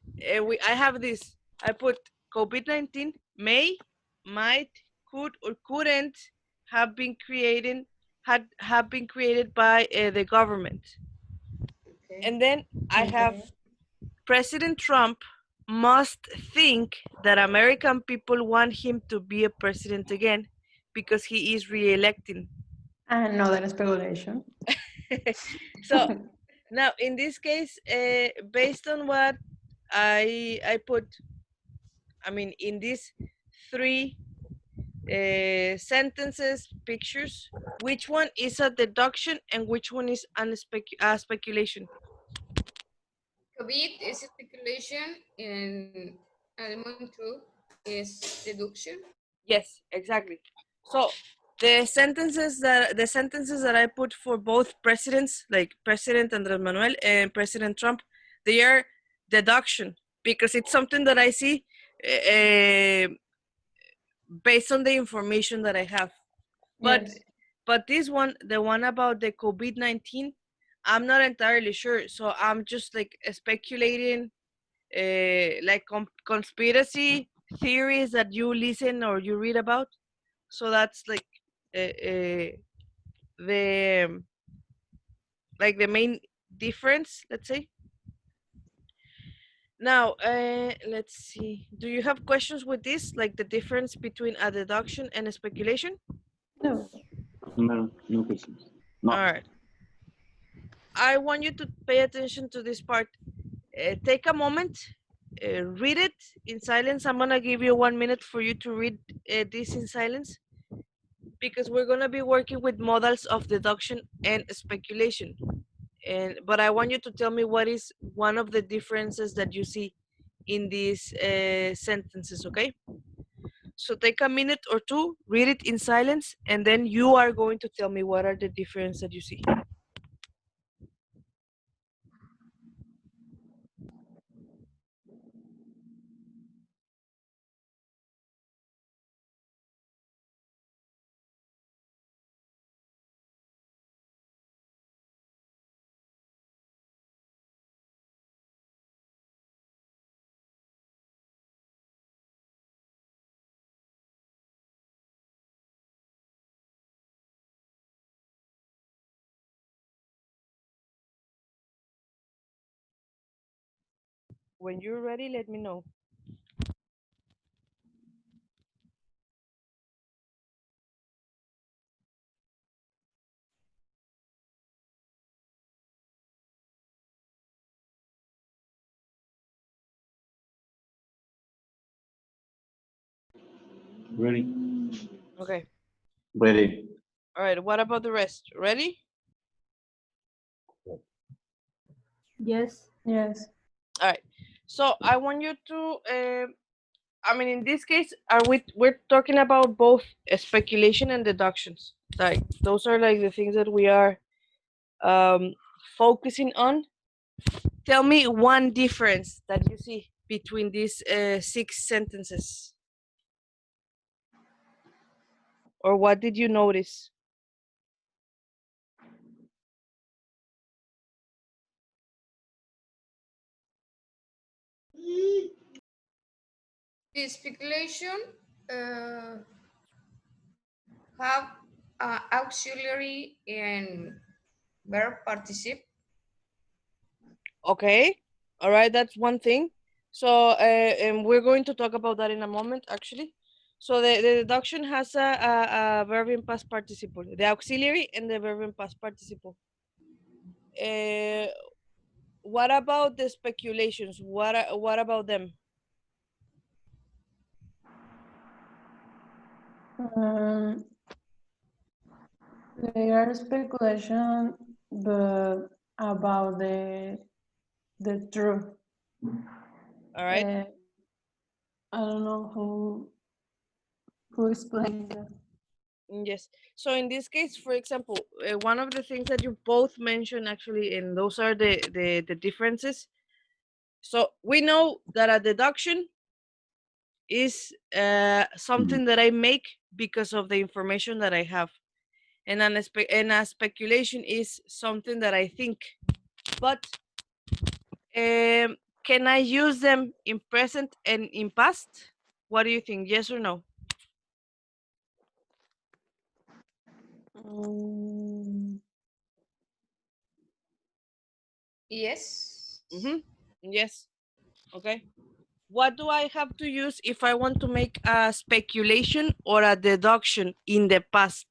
I have this. I put COVID-19 may, might, could, or couldn't have been have been created by the government. Okay. And then I have President Trump must think that American people want him to be a president again because he is re-electing. Another speculation. So now in this case, based on what I put, I mean, in these three sentences, pictures, which one is a deduction and which one is a speculation? COVID is speculation and element two is deduction. Yes, exactly. So the sentences that I put for both presidents, like President Andres Manuel and President Trump, they are deduction because it's something that I see based on the information that I have. But Yes. but this one, the one about the COVID-19, I'm not entirely sure. So I'm just like speculating, like conspiracy theories that you listen or you read about. So that's like the like the main difference, let's say. Now, let's see. Do you have questions with this, like the difference between a deduction and a speculation? No. No questions. No. All right. I want you to pay attention to this part. Take a moment, read it in silence. I'm gonna give you 1 minute for you to read this in silence because we're gonna be working with models of deduction and speculation. But I want you to tell me what is one of the differences that you see in these sentences, okay? So take a minute or two, read it in silence, and then you are going to tell me what are the differences that you see. When you're ready, let me know. Ready? Okay. Ready. All right. What about the rest? Ready? Yes. Yes. All right. So I want you to, I mean, in this case, we're talking about both speculation and deductions. Like those are like the things that we are focusing on. Tell me one difference that you see between these 6 sentences, or what did you notice? The speculation uh, have auxiliary and verb participle. Okay, all right, that's one thing. So, and we're going to talk about that in a moment, actually. So the deduction has a verb in past participle, the auxiliary and the verb in past participle. Uh, what about the speculations? What about them? Um, they are speculation, but about the truth. All right. I don't know who explained that. Yes. So in this case, for example, one of the things that you both mentioned actually, and those are the differences. So we know that a deduction is something that I make because of the information that I have, and a speculation is something that I think. But can I use them in present and in past? What do you think? Yes or no? Yes. Yes. Okay. What do I have to use if I want to make a speculation or a deduction in the past?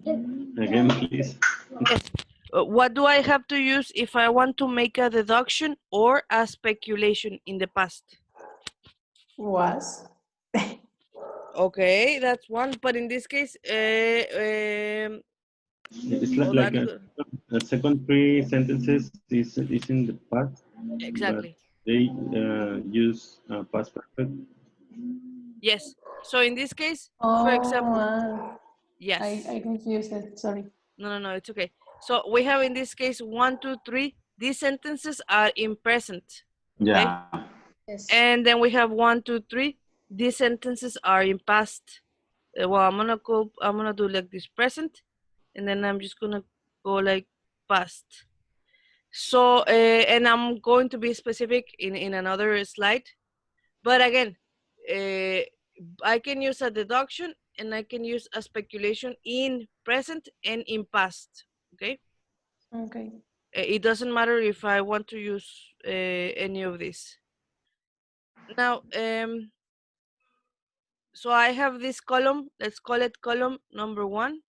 Again, please. Yes. What do I have to use if I want to make a deduction or a speculation in the past? Was. Okay, that's one. But in this case, It's like a second three sentences is in the past, exactly. but they use past perfect. Yes. So in this case, Oh, for example, yes. I confused it. Sorry. No, it's okay. So we have in this case 1, 2, 3. These sentences are in present. Okay? Yeah. Yes. And then we have 1, 2, 3. These sentences are in past. Well, I'm gonna do like this present, and then I'm just gonna go like past. So and I'm going to be specific in another slide. But again, I can use a deduction and I can use a speculation in present and in past. Okay. Okay. It doesn't matter if I want to use any of these. Now, so I have this column. Let's call it column number 1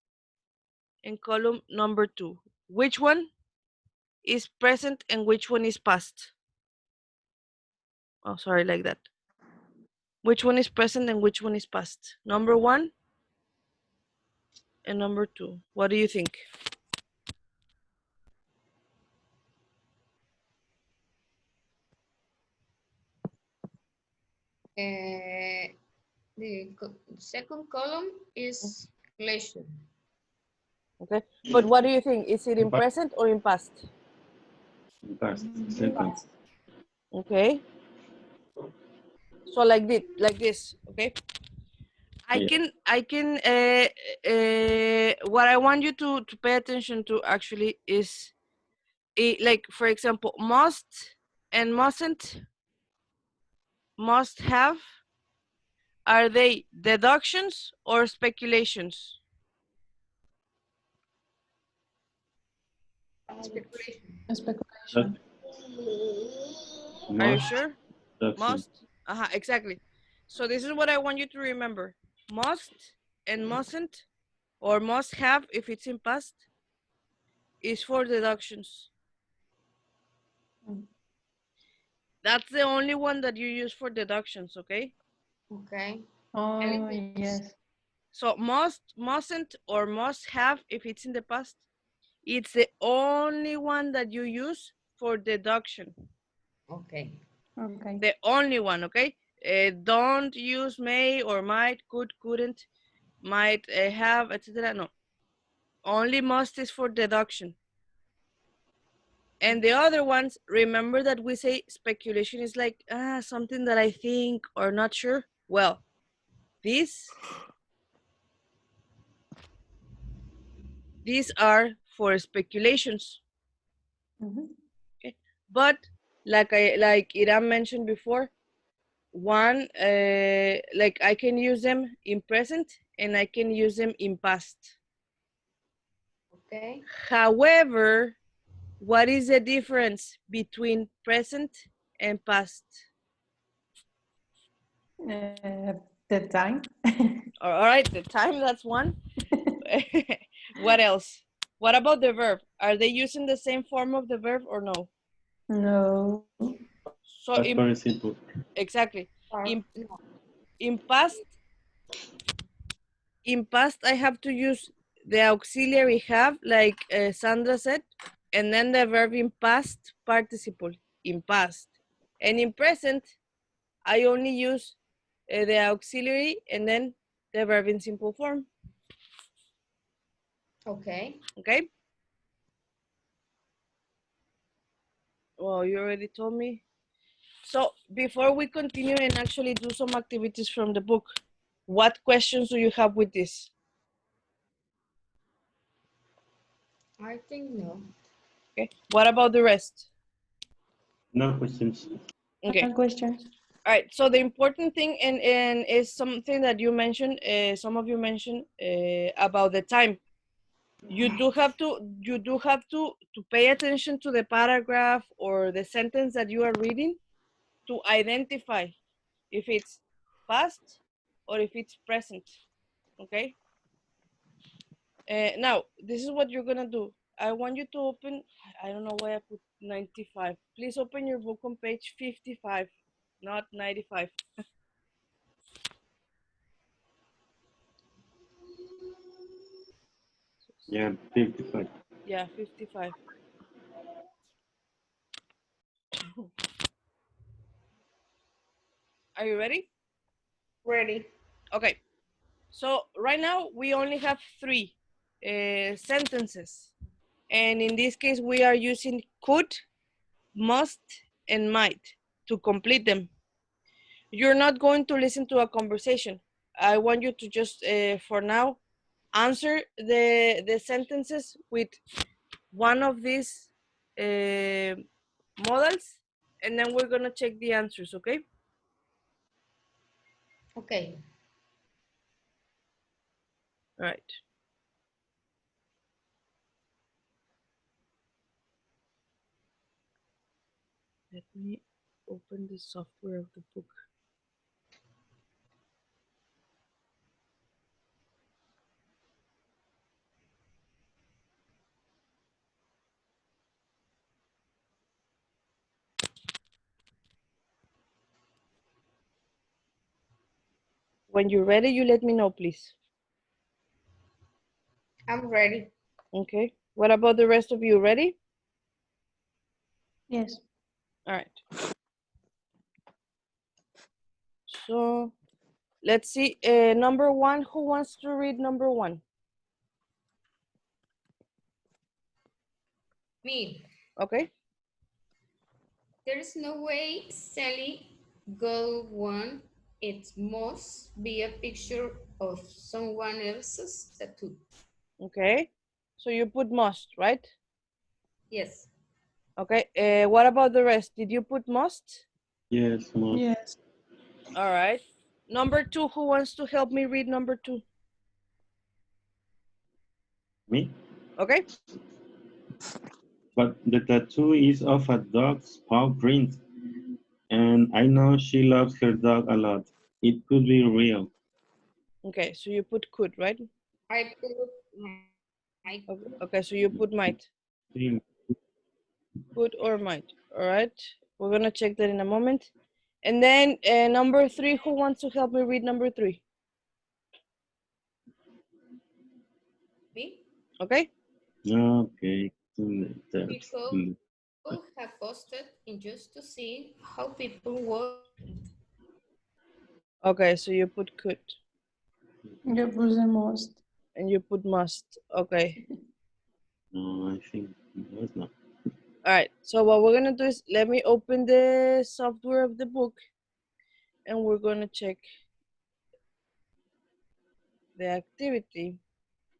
and column number 2. Which one is present and which one is past? Oh, sorry, like that. Which one is present and which one is past? Number 1 and number 2. What do you think? The second column is speculation. Okay, but what do you think? Is it in present or in past? Past sentence. Okay. So like this, okay? I can what I want you to pay attention to actually is like, for example, must and mustn't, must have, are they deductions or speculations? Speculation. Speculation. Are you sure? Deduction. Must. Exactly. So this is what I want you to remember. Must and mustn't, or must have if it's in past, is for deductions. That's the only one that you use for deductions, okay? Okay. Oh, yes. So must, mustn't, or must have if it's in the past. It's the only one that you use for deduction. Okay. Okay. The only one, okay? Don't use may or might, could, couldn't, might have, etc. No. Only must is for deduction. And the other ones, remember that we say speculation is like something that I think or not sure. Well, these are for speculations. Mhm. Okay? But like Iram mentioned before, one like I can use them in present and I can use them in past. Okay. However, what is the difference between present and past? The time. All right, the time, that's one. What else? What about the verb? Are they using the same form of the verb or no? No. So That's very simple. exactly. Or, In no. in past I have to use the auxiliary have, like Sandra said, and then the verb in past participle in past. And in present, I only use the auxiliary and then the verb in simple form. Okay. Okay. Well, you already told me. So before we continue and actually do some activities from the book, what questions do you have with this? I think no. Okay. What about the rest? No questions. Okay. No questions. All right. So the important thing and is something that you mentioned, some of you mentioned about the time. You do have to pay attention to the paragraph or the sentence that you are reading to identify if it's past or if it's present. Okay. Now, this is what you're gonna do. I want you to open, I don't know why I put 95. Please open your book on page 55, not 95. Yeah, 55. Yeah, 55. Are you ready? Ready. Okay. So right now we only have three sentences. And in this case, we are using could, must, and might to complete them. You're not going to listen to a conversation. I want you to just, for now, answer the sentences with one of these models, and then we're gonna check the answers, okay? Okay. All right. Let me open the software of the book. When you're ready, you let me know, please. I'm ready. Okay. What about the rest of you? Ready? Yes. All right. So let's see. Number one, who wants to read number one? Me. Okay. There is no way Sally Gold one. It must be a picture of someone else's tattoo. Okay. So you put must, right? Yes. Okay. What about the rest? Did you put must? Yes, most. Yes. All right. Number two, who wants to help me read number two? Me? Okay. But the tattoo is of a dog's paw print. And I know she loves her dog a lot. It could be real. Okay. So you put could, right? I put my Okay. So you put might. Yeah. Could or might. All right. We're gonna check that in a moment. And then number three, who wants to help me read number three? Okay? Okay. People have posted in just to see how people work. Okay, so you put could Yo puse most. and you put must. Okay. No, I think no, it's not. All right. So what we're gonna do is let me open the software of the book, and we're gonna check the activity,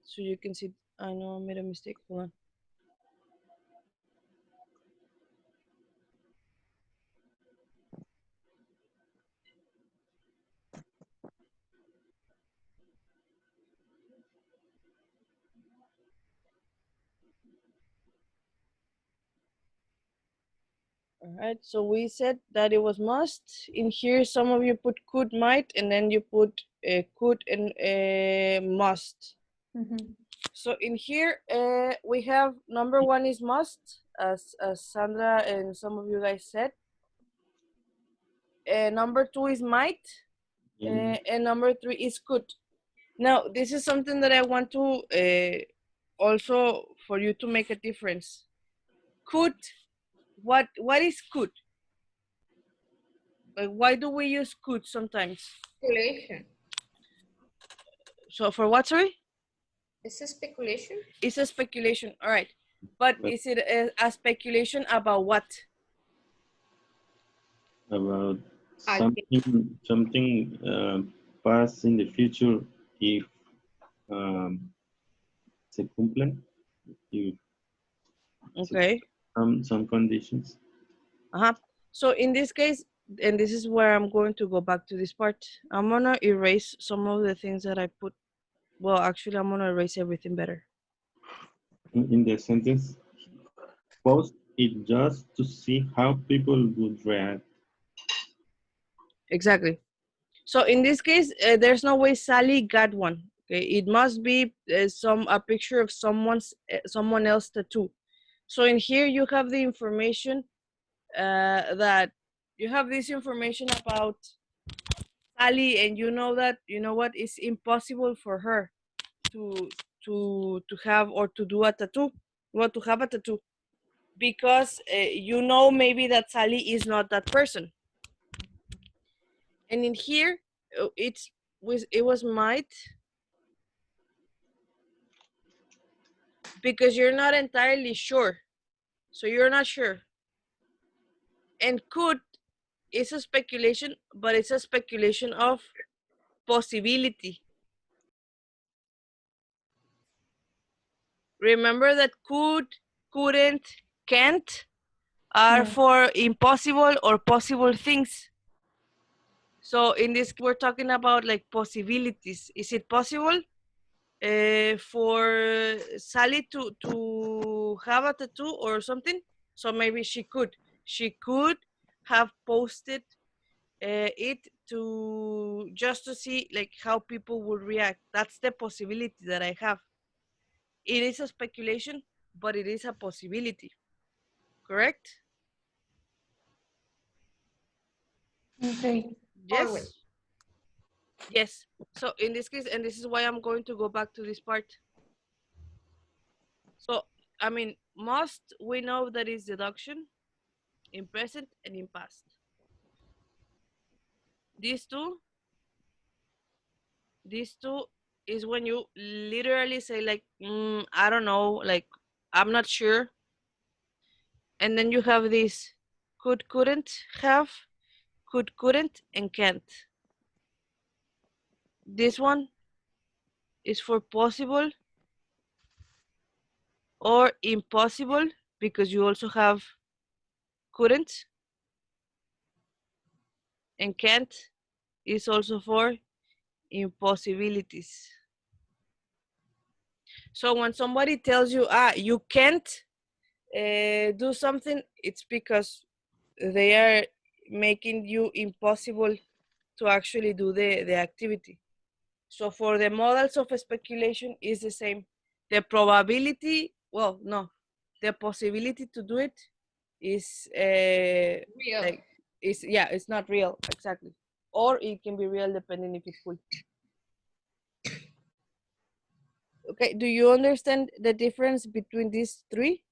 so you can see. I know I made a mistake. Hold on. All right. So we said that it was must. In here, some of you put could, might, and then you put could and must. Mhm. So in here, we have number one is must, as Sandra and some of you guys said. Number two is might, and number three is could. Now, this is something that I want to also for you to make a difference. Could, what is could? Like, why do we use could sometimes? Speculation. So for what, sorry? Is a speculation? It's a speculation, all right. But is it a speculation about what? About I think- something past in the future if se cumplen, if Okay. some conditions. Uh-huh. So in this case, and this is where I'm going to go back to this part. I'm gonna erase some of the things that I put. Well, actually, I'm gonna erase everything better. In the sentence, post it just to see how people would react. Exactly. So in this case, there's no way Sally got one. Okay, it must be a picture of someone else tattoo. So in here you have the information that you have this information about Sally, and you know that what is impossible for her to have or to do a tattoo, or to have a tattoo, because maybe that Sally is not that person. And in here, it was might, because you're not entirely sure, so you're not sure. And could is a speculation, but it's a speculation of possibility. Remember that could, couldn't, can't are for impossible or possible things. So in this, we're talking about like possibilities. Is it possible for Sally to have a tattoo or something? So maybe she could have posted it to just to see like how people would react. That's the possibility that I have. It is a speculation, but it is a possibility. Correct? Okay. Yes. Always. Yes. So in this case, and this is why I'm going to go back to this part. So, I mean, must, we know that is deduction in present and in past. These two is when you literally say like, I don't know, like, I'm not sure. And then you have this could, couldn't have, could, couldn't, and can't. This one is for possible or impossible, because you also have couldn't, and can't is also for impossibilities. So when somebody tells you, you can't do something, it's because they are making you impossible to actually do the activity. So for the models of speculation is the same. The probability, well, no, the possibility to do it is Real. like it's not real, exactly, or it can be real depending if it's full. Okay, do you understand the difference between these three?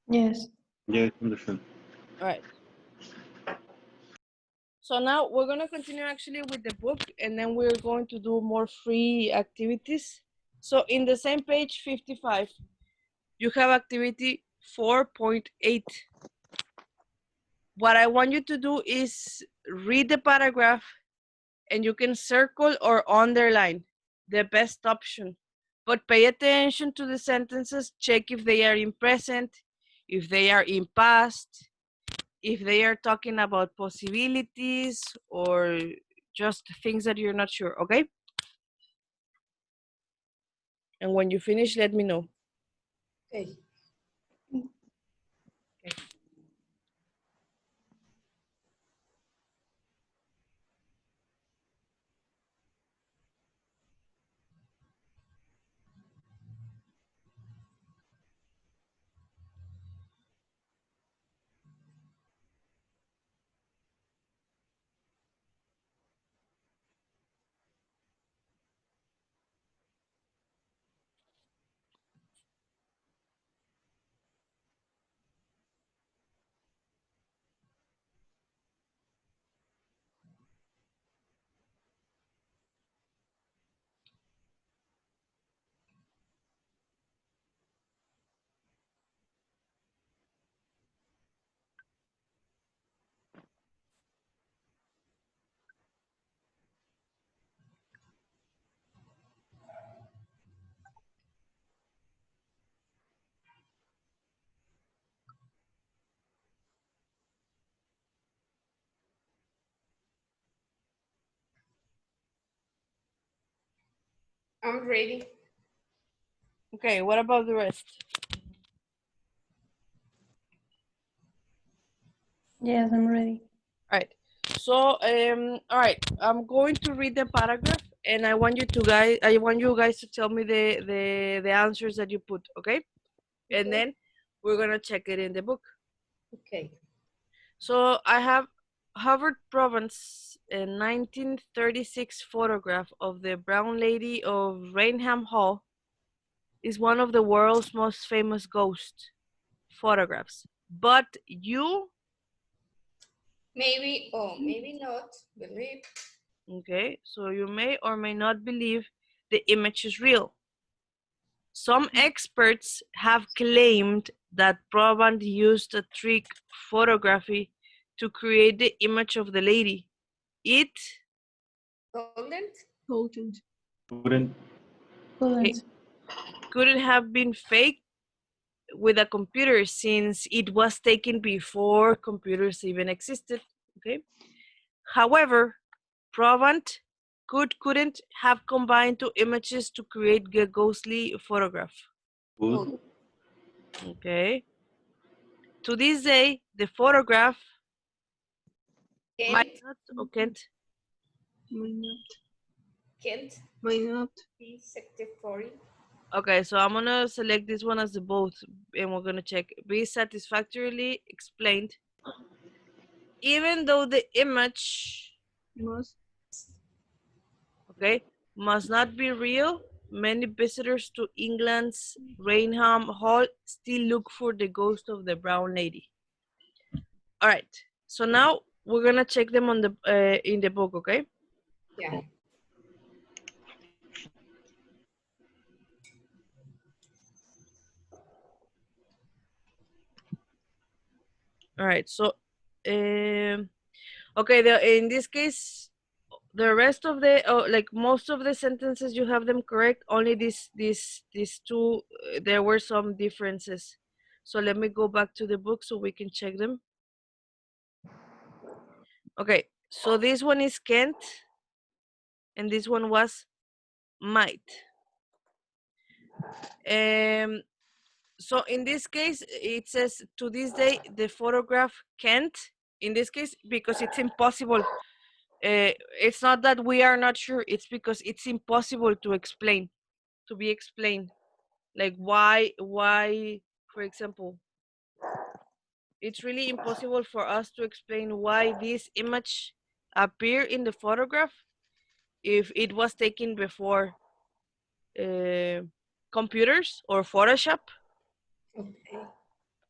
Yes. Yes, understand. All right. So now we're gonna continue actually with the book, and then we're going to do more free activities. So in the same page 55, you have activity 4.8. What I want you to do is read the paragraph, and you can circle or underline the best option. But pay attention to the sentences, check if they are in present, if they are in past, if they are talking about possibilities or just things that you're not sure, okay? And when you finish, let me know. Okay. I'm ready. Okay, what about the rest? Yes, I'm ready. All right. So, all right, I'm going to read the paragraph, and I want you guys to tell me the answers that you put, okay? And Okay. then we're gonna check it in the book. Okay. So I have Harvard Province, a 1936 photograph of the Brown Lady of Raynham Hall is one of the world's most famous ghost photographs. But you, Maybe or maybe not believe. okay, so you may or may not believe the image is real. Some experts have claimed that Proband used a trick photography to create the image of the lady. It Golden? Potent. Couldn't. Couldn't. couldn't have been faked with a computer since it was taken before computers even existed. Okay. However, Provant couldn't have combined two images to create a ghostly photograph. Could. Okay. To this day, the photograph might Can't. not or can't. Might not. Can't Might not. be satisfactory. Okay, so I'm gonna select this one as the both, and we're gonna check. Be satisfactorily explained, even though the image, Must. okay, must not be real. Many visitors to England's Raynham Hall still look for the ghost of the brown lady. All right, so now we're gonna check them on the in the book, okay? Yeah. All right, so okay, in this case, the rest of the like most of the sentences you have them correct. Only these two, there were some differences. So let me go back to the book so we can check them. Okay, so this one is Kent, and this one was might. So in this case, it says to this day the photograph can't. In this case, because it's impossible. It's not that we are not sure. It's because it's impossible to explain, to be explained. Like why, for example, it's really impossible for us to explain why this image appeared in the photograph if it was taken before computers or Photoshop. Okay.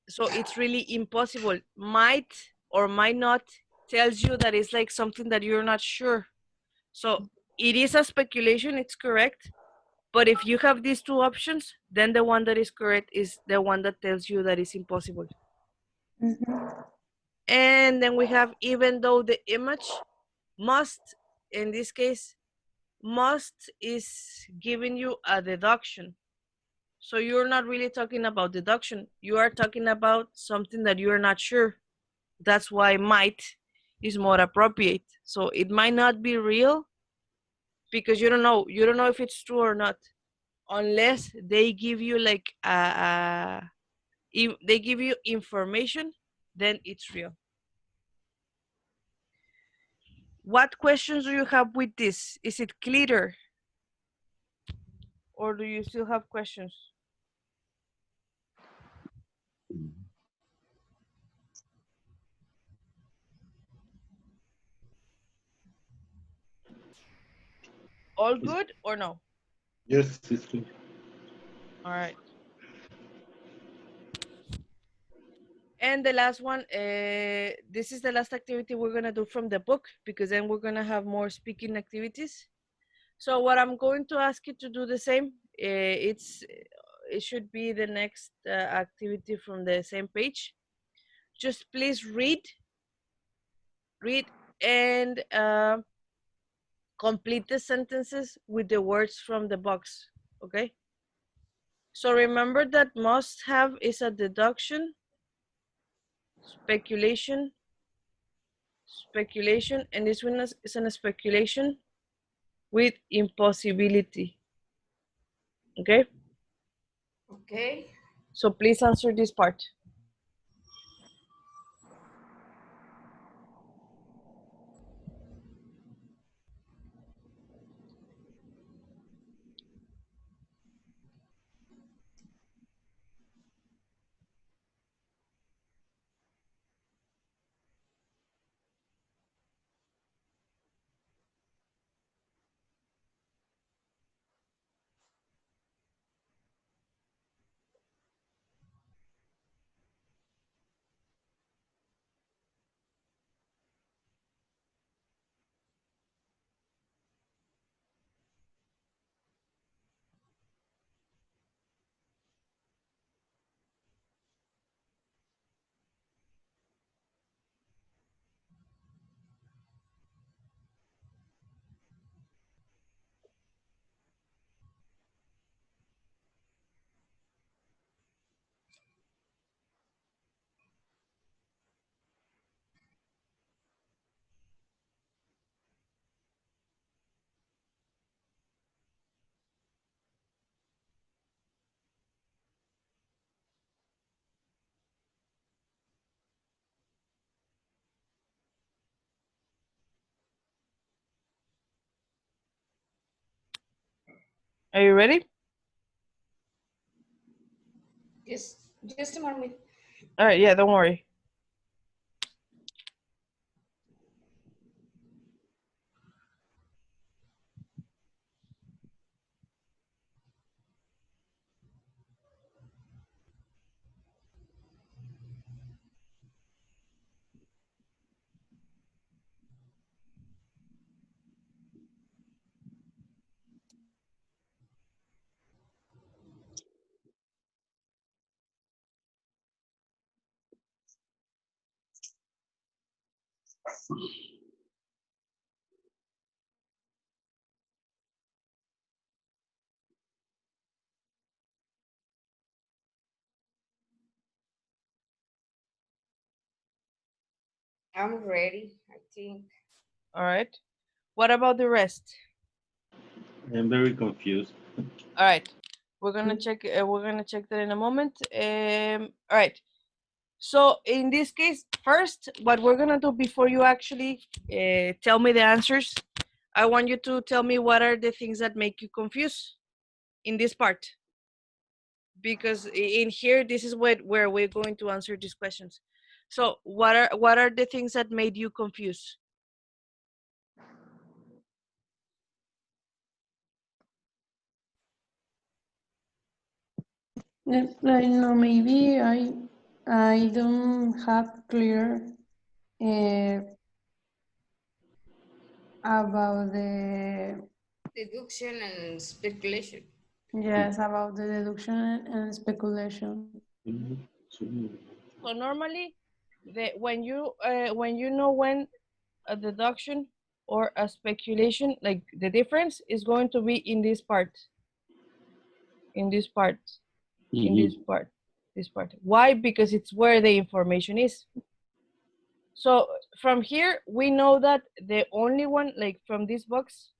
So it's really impossible. Might or might not tells you that it's like something that you're not sure. So it is a speculation, it's correct. But if you have these two options, then the one that is correct is the one that tells you that it's impossible. And then we have, even though the image must, in this case, must is giving you a deduction. So you're not really talking about deduction. You are talking about something that you're not sure. That's why might is more appropriate. So it might not be real because you don't know. You don't know if it's true or not, unless they give you like if they give you information, then it's real. What questions do you have with this? Is it clear? Or do you still have questions? All good or no? Yes, it's clear. All right. And the last one, this is the last activity we're gonna do from the book, because then we're gonna have more speaking activities. So what I'm going to ask you to do the same. It should be the next activity from the same page. Just please read and complete the sentences with the words from the box, okay? So remember that must have is a deduction, speculation, and this one is a speculation with impossibility, okay? Okay. So please answer this part. Are you ready? Just a moment. All right, yeah, don't worry. I'm ready, I think. All right. What about the rest? I'm very confused. All right. We're gonna check. We're gonna check that in a moment. All right. So in this case, first, what we're gonna do before you actually tell me the answers, I want you to tell me what are the things that make you confused in this part. Because in here, this is where we're going to answer these questions. So what are the things that made you confused? I know, maybe I don't have clear about the Deduction and speculation. yes, about the deduction and speculation. So normally, when you know when a deduction or a speculation, like the difference is going to be in this part, in this part, in this part, this part. Why? Because it's where the information is. So from here, we know that the only one, like from this box,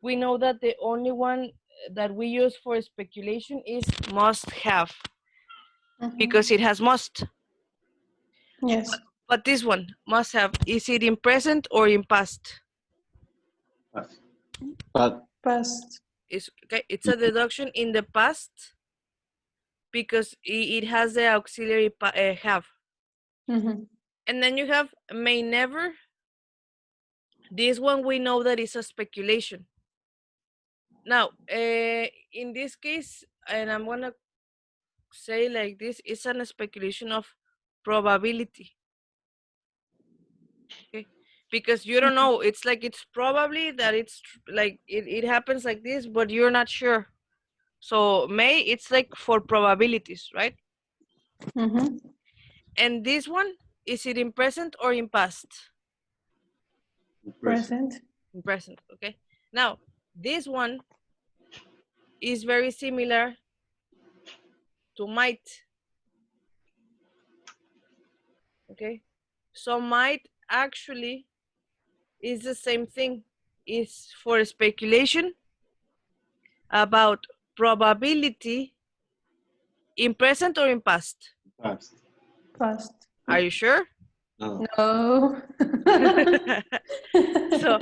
we know that the only one that we use for speculation is must have, because it has must. Yes. But this one, must have, is it in present or in past? But Past. It's, okay, it's a deduction in the past because it has the auxiliary have. And then you have may never. This one we know that is a speculation. Now, in this case, and I'm gonna say like this, it's a speculation of probability. Okay, because you don't know. It's like it's probably that it's like it happens like this, but you're not sure. So may, it's like for probabilities, right? And this one, is it in present or in past? Present. In present, okay. Now, this one is very similar to might. Okay, so might actually is the same thing. It's for speculation about probability in present or in past? Past. Past. Are you sure? No. No. so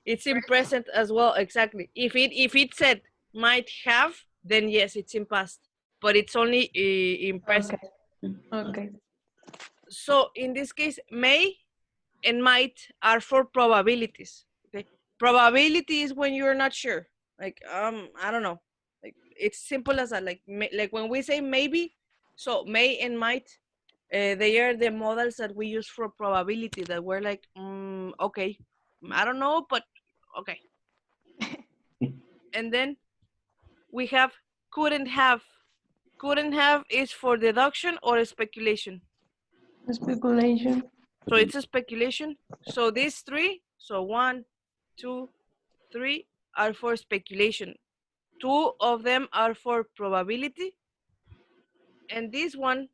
it's in present as well, exactly. If it said might have, then yes, it's in past, but it's only in present. Okay. So in this case, may and might are for probabilities. Okay, probability is when you're not sure, like I don't know, like it's simple as that, like when we say maybe. So may and might, they are the models that we use for probability, that we're like okay, I don't know, but okay. And then we have couldn't have. Couldn't have is for deduction or speculation? Speculation. So it's a speculation. So these three, so 1, 2, 3 are for speculation. 2 of them are for probability. And this one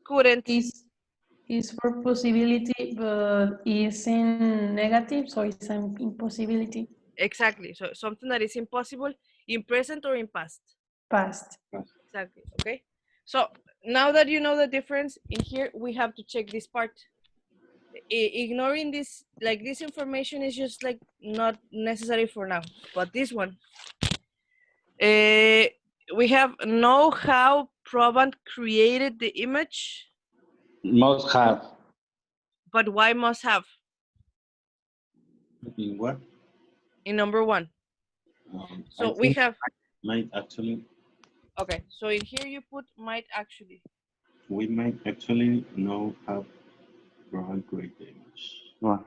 couldn't. Is for possibility, but is in negative, so it's an impossibility. Exactly. So something that is impossible in present or in past? Past. Exactly. Okay. So now that you know the difference, in here we have to check this part. Ignoring this, like this information is just like not necessary for now. But this one, we have know how Probant created the image. Must have. But why must have? In what? In number 1. So we have. Might actually. Okay, so in here you put might actually. We might actually know how Probant create the image. Well,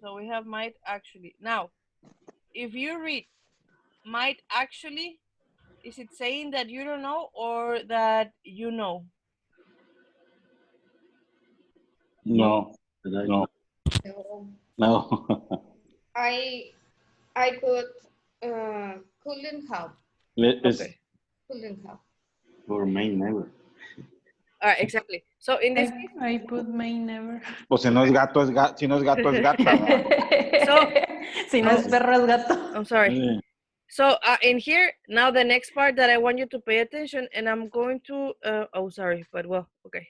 so we have might actually. Now, if you read might actually, is it saying that you don't know or that you know? no. No. No. I put couldn't have. Okay. Couldn't have. Or may never. All right, exactly. So in this case, I put may never. Pues si no es gato, es gato. Si no es gato, es gata. Si no es perro, es gato. I'm sorry. So in here, now the next part that I want you to pay attention, and I'm going to, oh, sorry, but well, okay.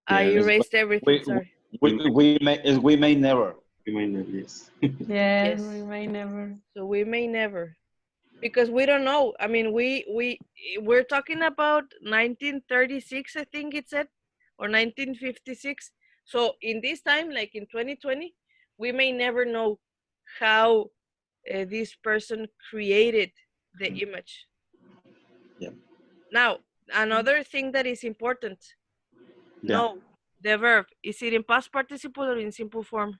I erased everything, sorry. We may never. We may never, yes. Yes, we may never. So we may never, because we don't know. I mean, we're talking about 1936, I think it said, or 1956. So in this time, like in 2020, we may never know how this person created the image. Now, another thing that is important. Yeah. No, the verb, is it in past participle or in simple form?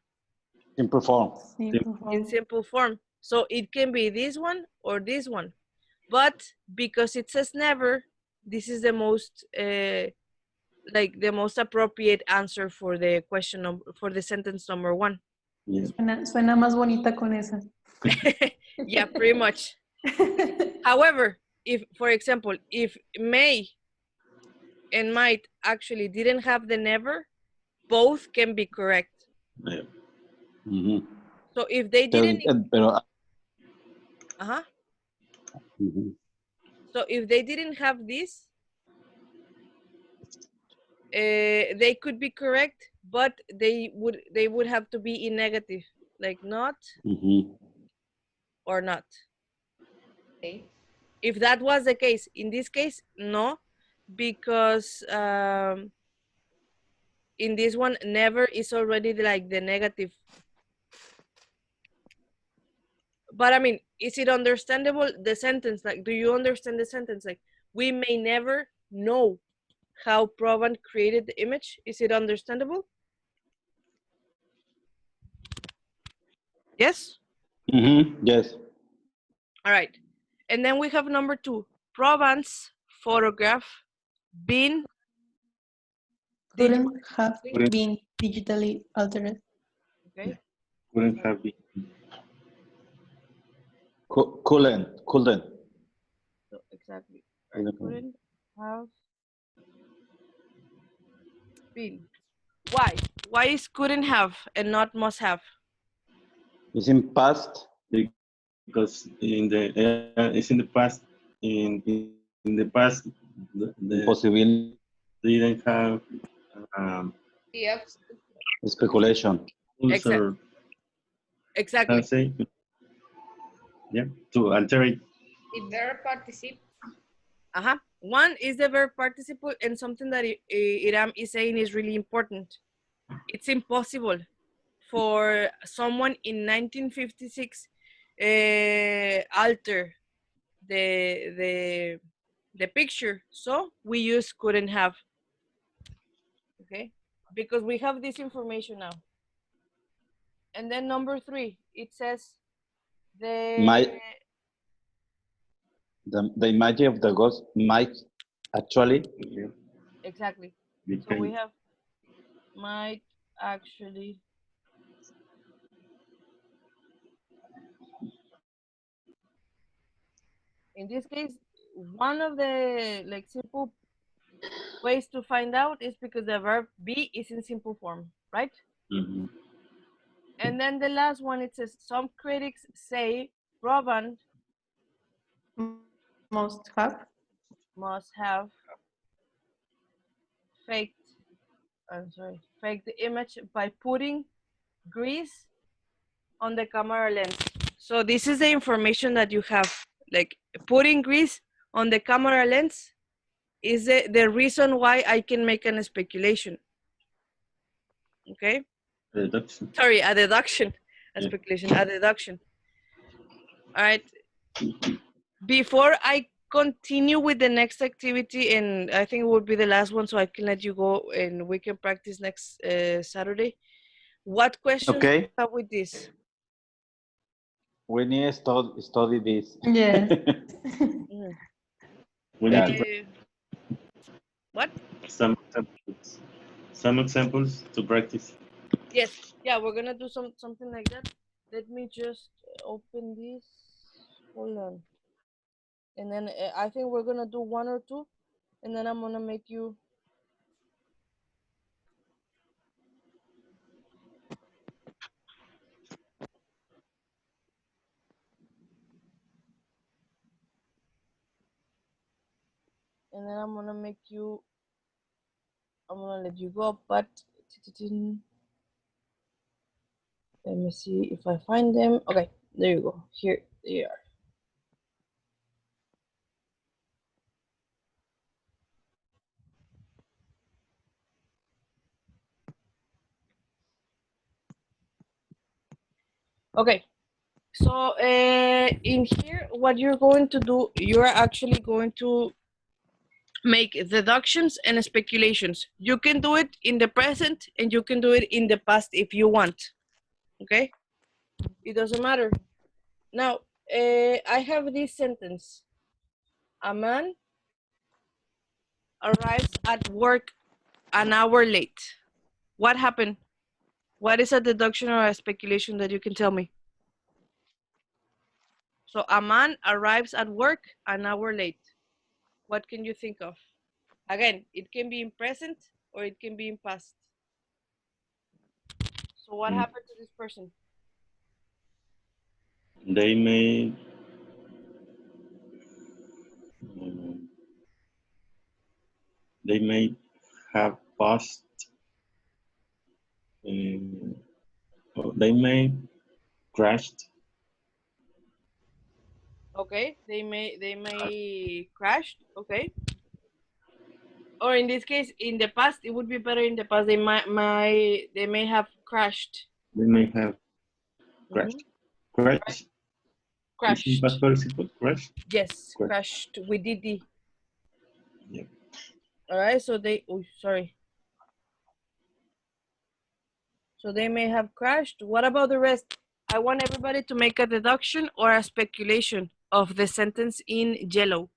Simple form. Simple In form. simple form. So it can be this one or this one. But because it says never, this is the most like the most appropriate answer for the question for the sentence number 1. Yes. Suena más bonita con esa. Yeah, pretty much. However, if, for example, if may and might actually didn't have the never, both can be correct. Yeah. Mhm. So if they Pero, didn't, pero, mhm. so if they didn't have this, they could be correct, but they would have to be in negative, like not Mhm. or not. Okay. If that was the case, in this case, no, because in this one, never is already like the negative. But I mean, is it understandable, the sentence? Like, do you understand the sentence? Like, we may never know how Provan created the image. Is it understandable? Yes? Mhm. Yes. All right. And then we have number 2. Provan's photograph been Couldn't have Couldn't- been digitally altered. okay. Couldn't have been. Couldn't. So exactly. Couldn't. Couldn't have been. Why? Why is couldn't have and not must have? It's in past. Because it's in the past. In the past, the Possible didn't have Yep. speculation. tools or how Exactly. to say, yeah, to alter it. The verb participle. One is the verb participle, and something that Iram is saying is really important. It's impossible for someone in 1956 alter the picture. So we use couldn't have. Okay, because we have this information now. And then number 3, it says Might the image of the ghost might actually. Yeah. exactly. We So we can- have might actually. In this case, one of the like simple ways to find out is because the verb be is in simple form, right? Mhm. And then the last one, it says some critics say Provan Must have. must have faked, faked the image by putting grease on the camera lens. So this is the information that you have. Like putting grease on the camera lens is the reason why I can make an speculation. Okay? Reduction. Sorry, a deduction. A Yeah. speculation, a deduction. All right. Before I continue with the next activity, and I think it will be the last one, so I can let you go and we can practice next Saturday. What questions do you Okay. have with this? We need to study this. Yes. Mm. We need to What? some examples to practice. Yes. Yeah, we're gonna do something like that. Let me just open this. Hold on. And then I think we're gonna do 1 or 2, and then I'm gonna make you. And then I'm gonna make you. I'm gonna let you go, but let me see if I find them. Okay, there you go. Here they are. Okay, so in here, what you're going to do, you're actually going to make deductions and speculations. You can do it in the present and you can do it in the past if you want. Okay? It doesn't matter. Now, I have this sentence. A man arrives at work an hour late. What happened? What is a deduction or a speculation that you can tell me? So a man arrives at work an hour late. What can you think of? Again, it can be in present or it can be in past. So what happened to this person? They may they may have passed. They may crashed. Okay, they may crashed. Okay, or in this case, in the past, it would be better in the past. They may have crashed. They may have crashed. Crash. Crashed. Isn't past participle? Crash. Yes, Crash. crashed with DD. Yeah. All right, so they. Oh, sorry. So they may have crashed. What about the rest? I want everybody to make a deduction or a speculation of the sentence in yellow.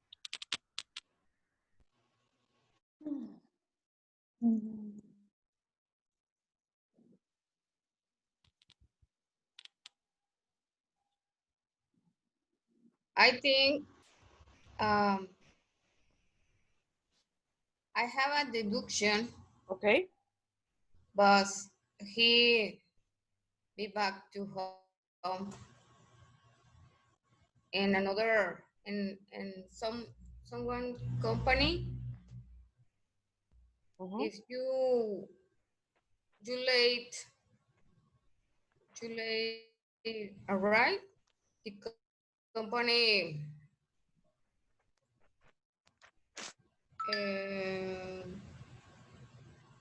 I think I have a deduction. Okay. But he be back to home in another in someone company. If you late arrive, the company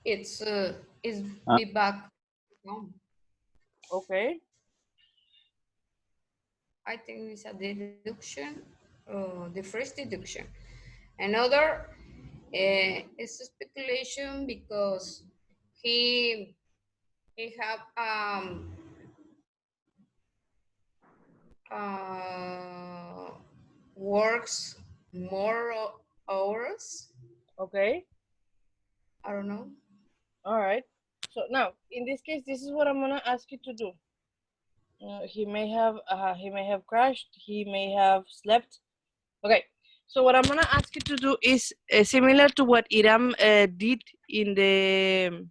it's is be back home. Okay. I think it's a deduction, the first deduction. Another is a speculation because he have works more hours. Okay. I don't know. All right. So now, in this case, this is what I'm gonna ask you to do. He may have crashed. He may have slept. Okay. So what I'm gonna ask you to do is similar to what Iram did in the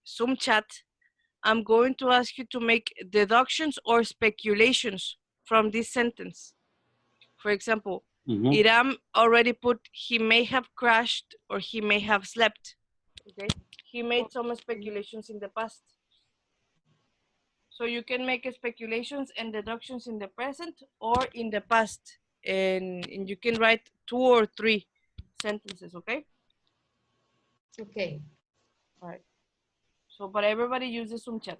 Zoom chat. I'm going to ask you to make deductions or speculations from this sentence. For example, Iram already put he may have crashed or he may have slept. Okay. He made some speculations in the past. So you can make speculations and deductions in the present or in the past. And you can write 2 or 3 sentences, okay? Okay. All right. So, but everybody uses Zoom chat.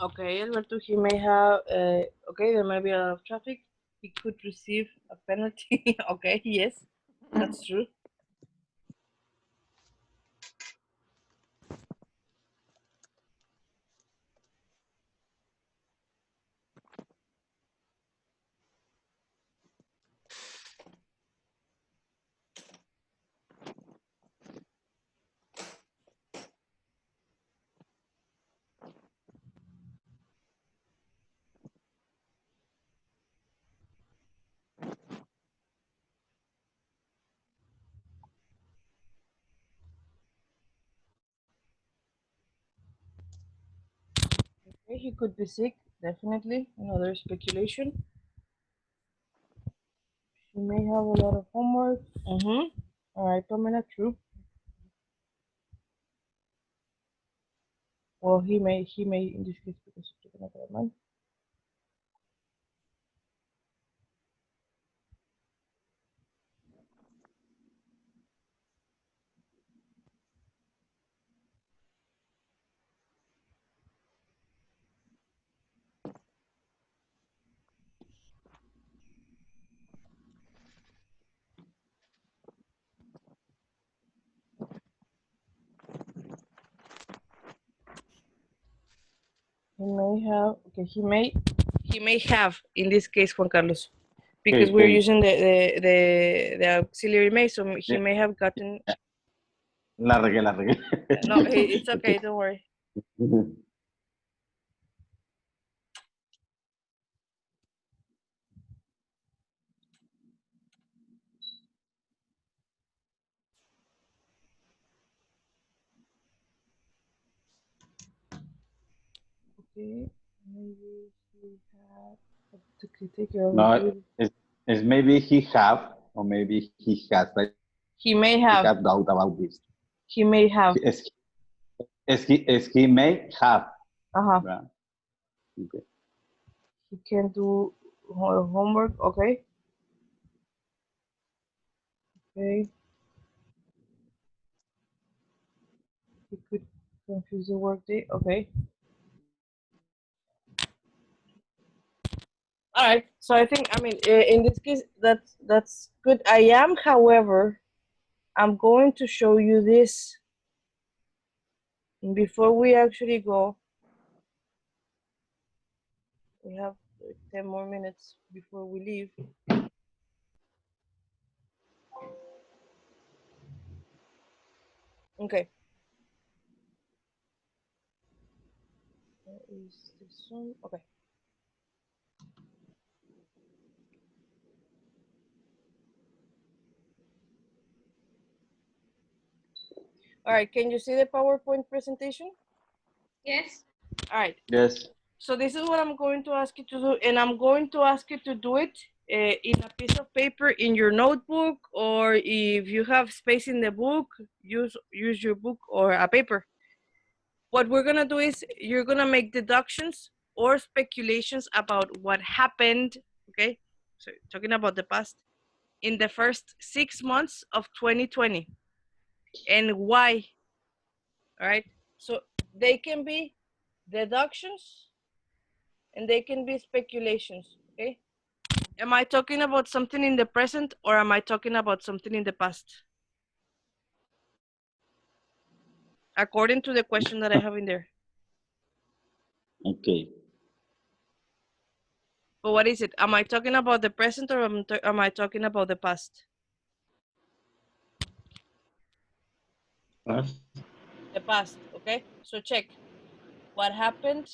Okay, Alberto, he may have, okay, there may be a lot of traffic. He could receive a penalty. Okay, yes, that's true. Okay, he could be sick, definitely. Another speculation. He may have a lot of homework. Mm-hmm. All right, Pamela, true. Well, he may, in this case, because he's taking another man. He may have, okay, he may have, in this case, Juan Carlos, because we're okay. using the auxiliary may, so he Yeah. may have gotten, La regué, la regué. no, it's okay, don't worry. Okay, maybe he had to take care of No, it. it's maybe he have, or maybe he has, but He may he have, has doubt about this. he may have, He may have. uh-huh, Right? Okay. he can do homework, okay, okay, he could confuse the workday, okay. All right, so I think, I mean, in this case, that's good. I am, however, I'm going to show you this before we actually go. We have like 10 more minutes before we leave. Okay. Where is this one? Okay. All right, can you see the PowerPoint presentation? Yes. All right. Yes. So this is what I'm going to ask you to do, and I'm going to ask you to do it in a piece of paper in your notebook, or if you have space in the book, use your book or a paper. What we're gonna do is you're gonna make deductions or speculations about what happened, okay? So talking about the past, in the first 6 months of 2020 and why, all right? So they can be deductions and they can be speculations, okay? Am I talking about something in the present or am I talking about something in the past? According to the question that I have in there. Okay. But what is it? Am I talking about the present or am I talking about the past? Past. The past, okay? So check what happened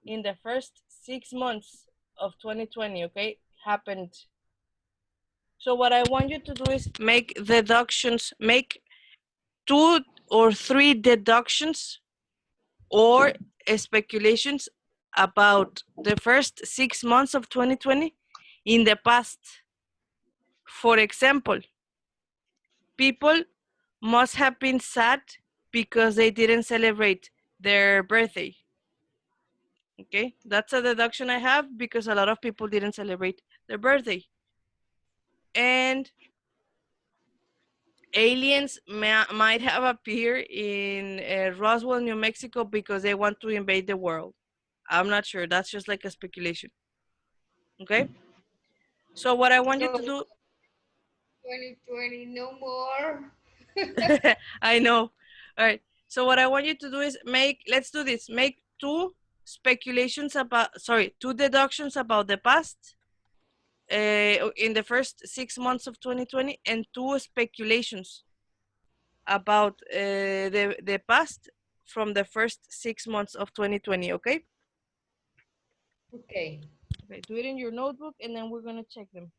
in the first 6 months of 2020, okay? Happened. So what I want you to do is make deductions, make 2 or 3 deductions or speculations about the first 6 months of 2020 in the past. For example, people must have been sad because they didn't celebrate their birthday. Okay, that's a deduction I have because a lot of people didn't celebrate their birthday. And aliens might have appeared in Roswell, New Mexico because they want to invade the world. I'm not sure. That's just like a speculation. Okay. So what I want you So to do, 2020, no more. I know. All right. So what I want you to do is let's do this. Make 2 speculations about, sorry, 2 deductions about the past in the first 6 months of 2020 and 2 speculations about the past from the first 6 months of 2020, okay? Okay. Okay, do it in your notebook and then we're gonna check them.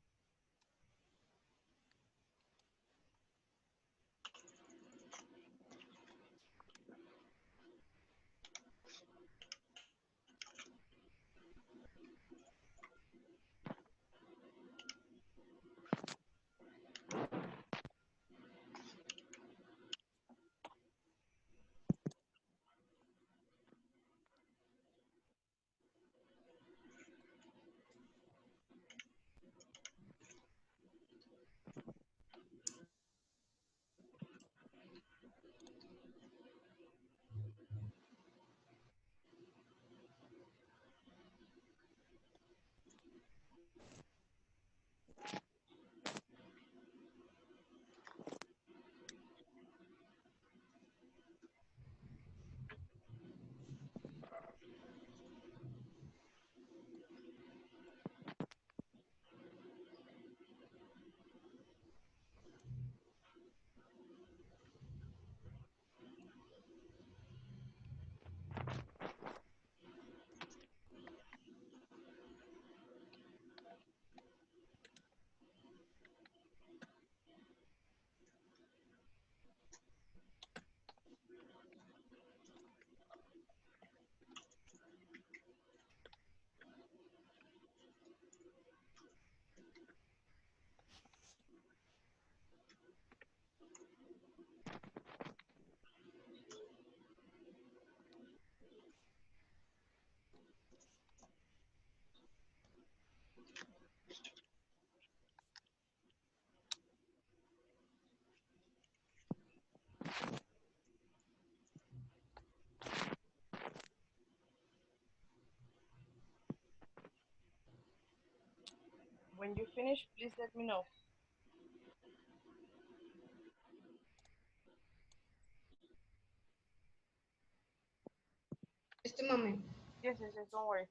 When you finish, please let me know. Just a moment. Yes, yes, yes, don't worry.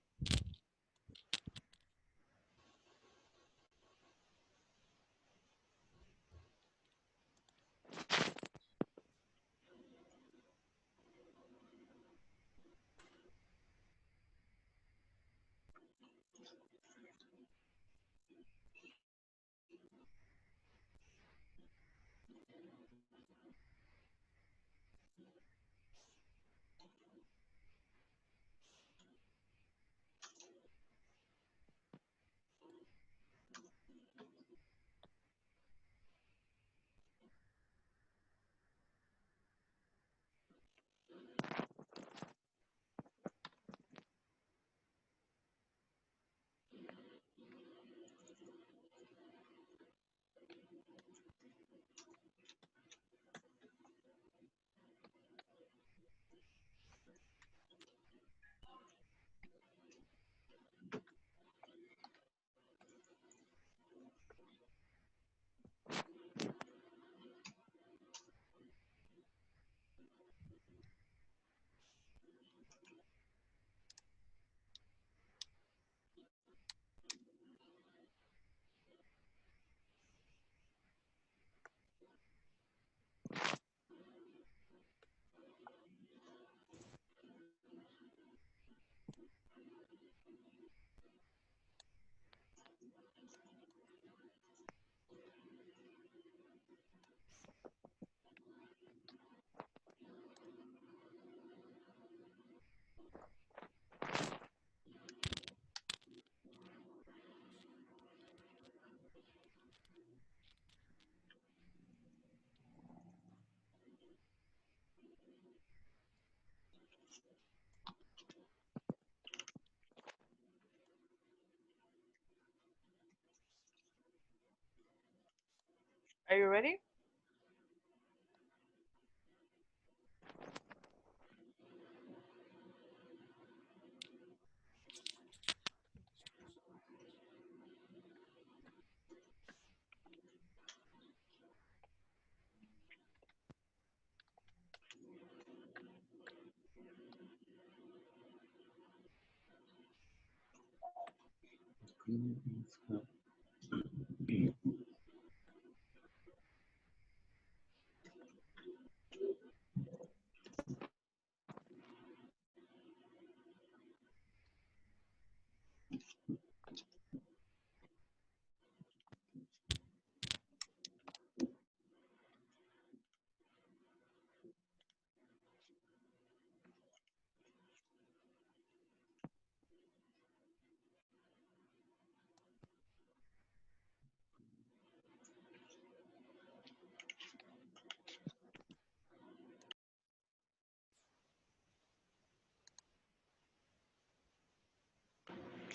Are you ready?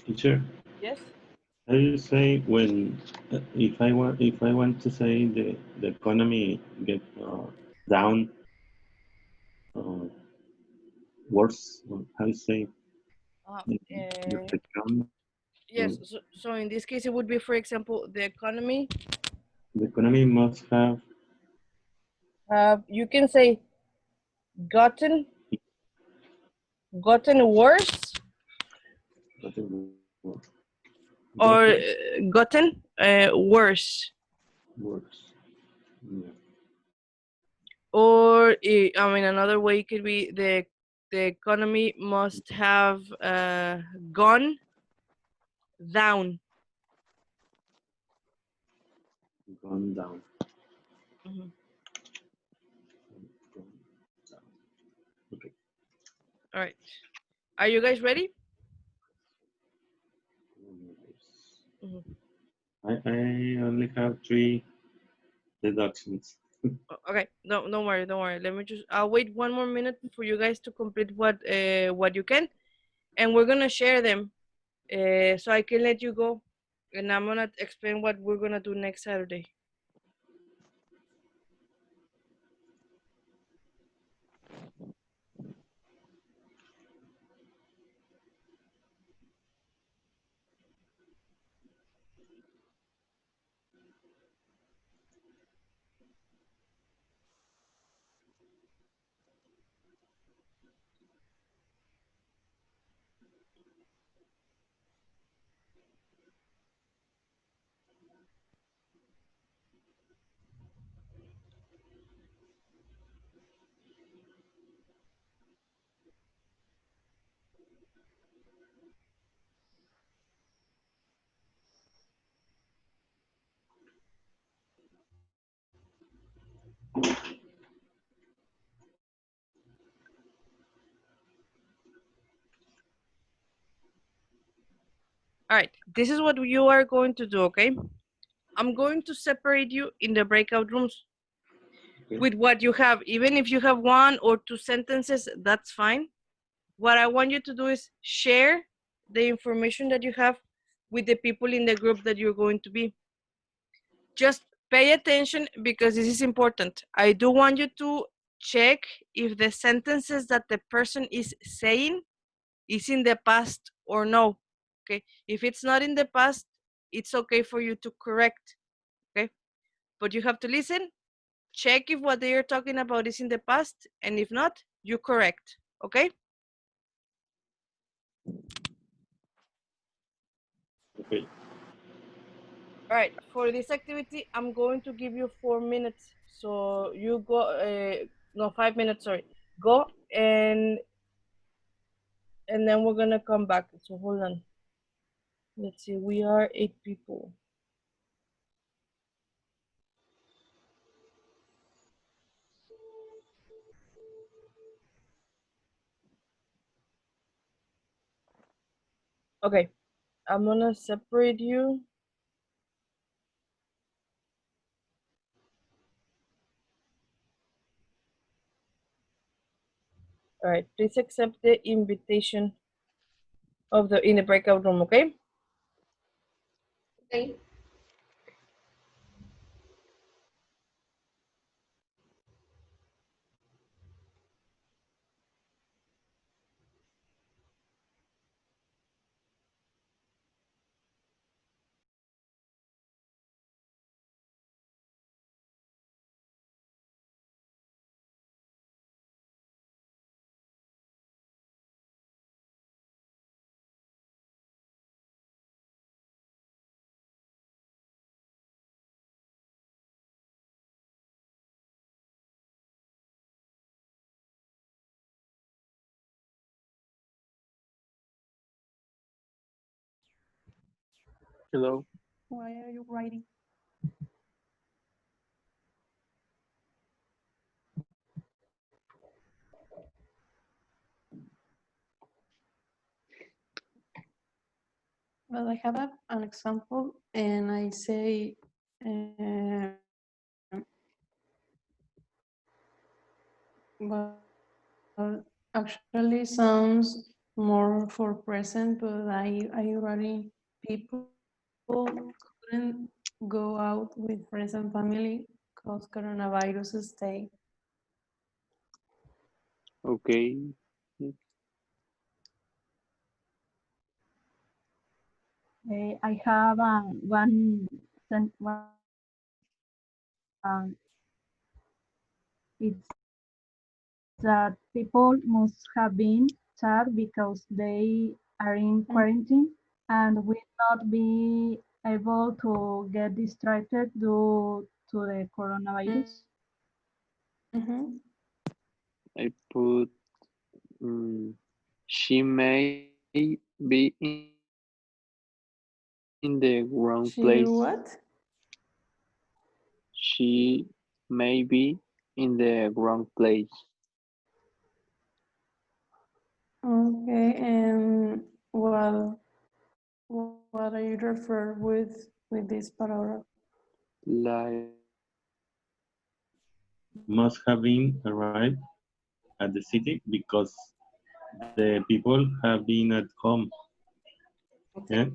Teacher, Yes. how do you say when if I want to say the economy get down, uh, worse? Or how do you say Uh, the uh, economy? yes. So in this case, it would be, for example, the economy. The economy must have You can say gotten worse gotten or gotten gotten worse. worse. Yeah. Or I mean, another way could be the economy must have gone down. Gone down. Mhm. Gone down. Okay. All right. Are you guys ready? Mhm. I only have 3 deductions. Okay. No, don't worry, don't worry. Let me just. I'll wait one more minute for you guys to complete what you can, and we're gonna share them, so I can let you go, and I'm gonna explain what we're gonna do next Saturday. All right, this is what you are going to do, okay? I'm going to separate you in the breakout rooms with what you have. Even if you have 1 or 2 sentences, that's fine. What I want you to do is share the information that you have with the people in the group that you're going to be. Just pay attention because this is important. I do want you to check if the sentences that the person is saying is in the past or no. Okay, if it's not in the past, it's okay for you to correct. Okay, but you have to listen, check if what they are talking about is in the past, and if not, you correct. Okay. Okay. All right, for this activity, I'm going to give you 4 minutes. So you go, no, 5 minutes, sorry. Go and then we're gonna come back. So hold on. Let's see, we are 8 people. Okay, I'm gonna separate you. All right, please accept the invitation of the in the breakout room, okay? Okay. Hello. Why are you writing? Well, I have an example, and I say, well, actually sounds more for present, but I already people couldn't go out with friends and family because coronavirus stay. Okay. I have one. It's that people must have been sad because they are in quarantine and will not be able to get distracted due to the coronavirus. Mm-hmm. I put she may be in the wrong She place. what? She may be in the wrong place. Okay, and well, what are you refer with this paragraph? Like Must have been arrived at the city because the people have been at home. Okay. Yeah?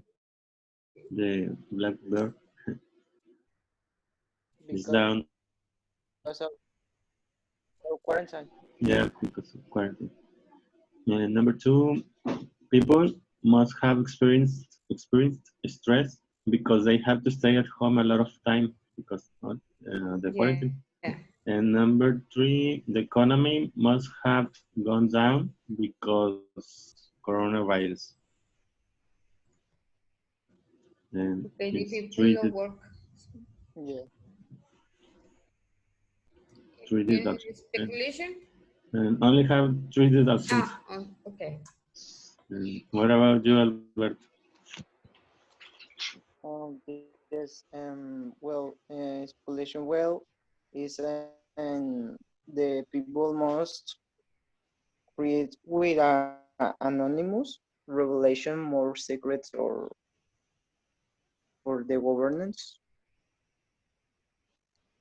The black bird is Because down. of quarantine. Yeah, because of quarantine. And number 2, people must have experienced stress because they have to stay at home a lot of time. because of the Yeah. quarantine. And number 3, the economy must have gone down because coronavirus. And Okay, the it's people treated, don't work. Yeah. treated Any as, speculation? and only have 3 deductions. Okay. And what about you, Alberto? Yes. Well, population well is the people must create with anonymous revelation more secrets or for the governance.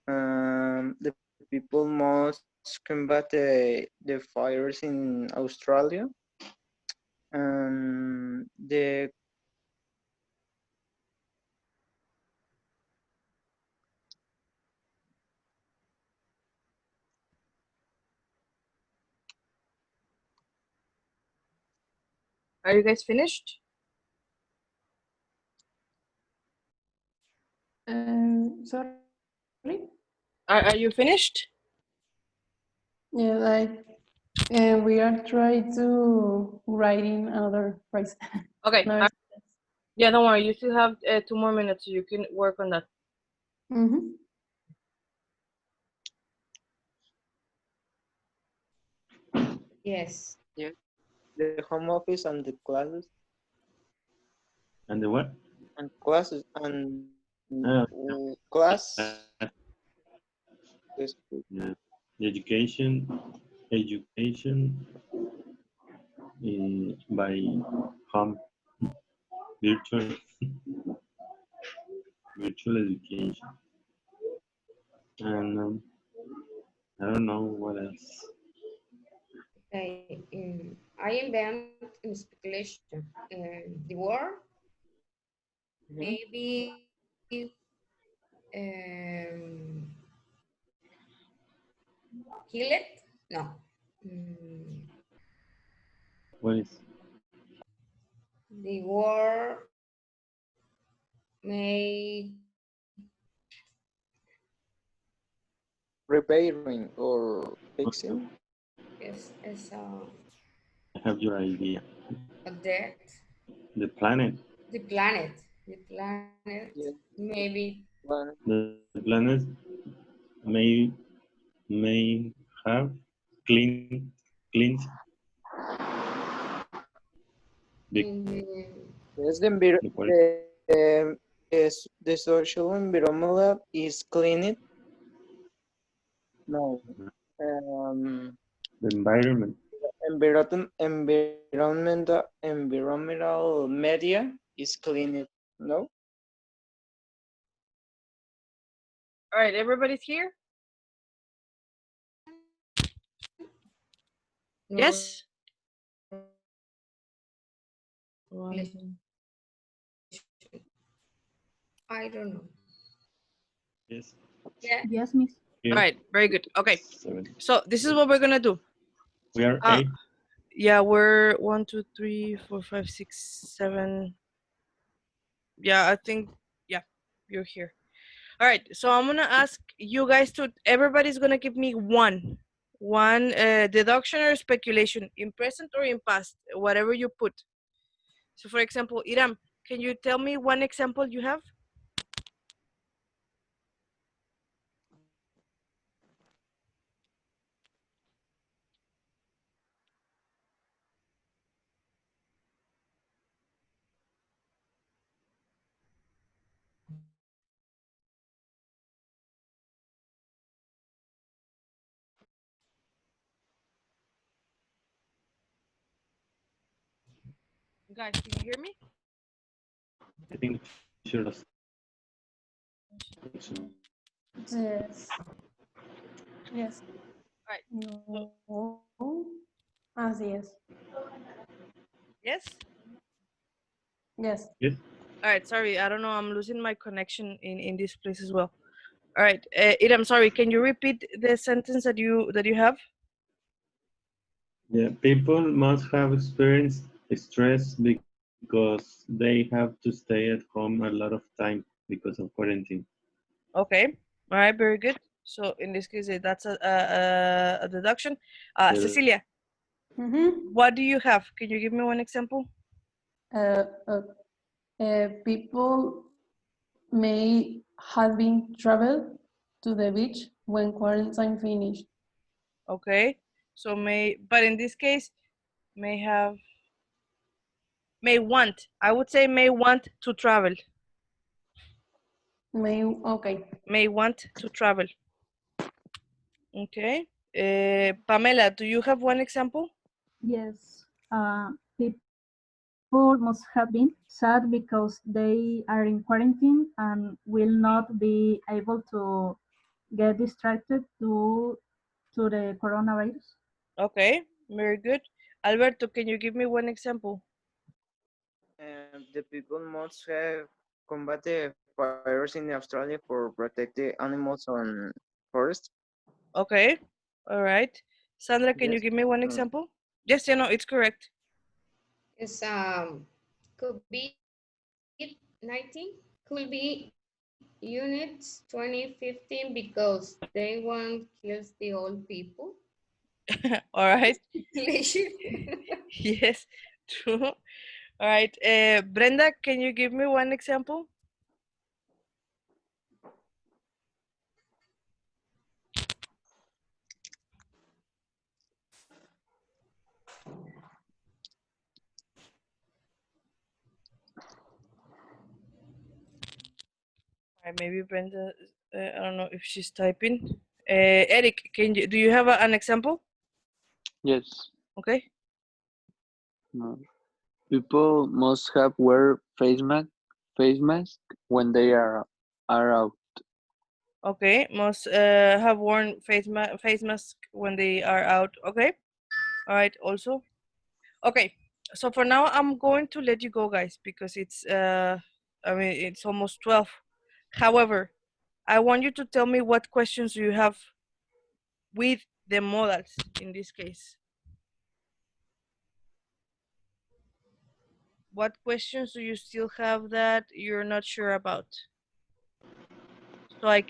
The people must combat the fires in Australia. The Are you guys finished? Sorry? Are you finished? Yeah, like, and we are trying to write in another phrase. Okay. No, Yeah, don't worry. You still have 2 more minutes, so you can work on that. mhm. Yes. yeah, the home office and the classes And the what? and classes and Ah, class. Yes, yeah. Education by home, virtual virtual education. And I don't know what else. Okay. I invent in speculation. The word maybe kill it? No. What is? The word may repairing or fixing. is I have your idea. a death. The planet. The planet. The planet. Yes. Maybe. The planet may have cleaned the Yes, quality. the social environment is cleaned. No. The environment. Environmental media is cleaned. No. All right, everybody's here? No. Yes? I don't know. Yes. Yeah. Yes, Miss. All right, very good. Okay, 7. so this is what we're gonna do. We are 8. Yeah, we're 1, 2, 3, 4, 5, 6, 7. Yeah, I think, yeah, you're here. All right, so I'm gonna ask you guys to, everybody's gonna give me one deduction or speculation in present or in past, whatever you put. So for example, Iram, can you tell me one example you have? Guys, can you hear me? I think we should have. Yes. Yes. Right. No. Así es. Yes? Yes. Yes. All right, sorry, I don't know, I'm losing my connection in this place as well. All right, Iram, sorry, can you repeat the sentence that you have? Yeah, people must have experienced stress because they have to stay at home a lot of time because of quarantine. Okay. All right. Very good. So in this case, that's a deduction. Cecilia, what do you have? Can you give me one example? People may have been traveled to the beach when quarantine finished. Okay. So but in this case, may want. I would say may want to travel. Okay. May want to travel. Okay. Pamela, do you have one example? Yes. People must have been sad because they are in quarantine and will not be able to get distracted to the coronavirus. Okay, very good. Alberto, can you give me one example? The people must have combat the fires in Australia for protect the animals on forest. Okay, all right. Sandra, can you Yes. give me one example? Yes, you know, it's correct. It's COVID-19 could be units 2015 because they want kills the old people. All right. Pleasure. Yes, true. All right. Brenda, can you give me one example? All right, maybe Brenda, I don't know if she's typing. Eric, do you have an example? Yes. Okay. No. People must have wear face mask when they are out. Okay, must have worn face mask when they are out. Okay. All right. Also. Okay. So for now, I'm going to let you go, guys, because it's I mean, it's almost 12. However, I want you to tell me what questions you have with the modals in this case. What questions do you still have that you're not sure about?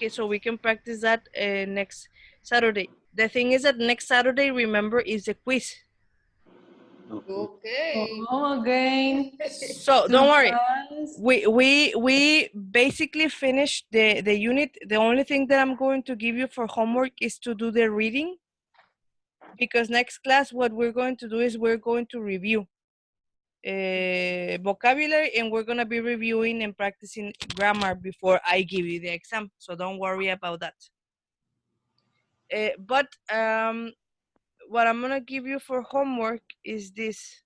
So we can practice that next Saturday. The thing is that next Saturday, remember, is a quiz. Okay. Oh, again. So don't worry. We basically finished the unit. The only thing that I'm going to give you for homework is to do the reading, because next class what we're going to do is we're going to review vocabulary, and we're going to be reviewing and practicing grammar before I give you the exam. So don't worry about that. But what I'm going to give you for homework is this.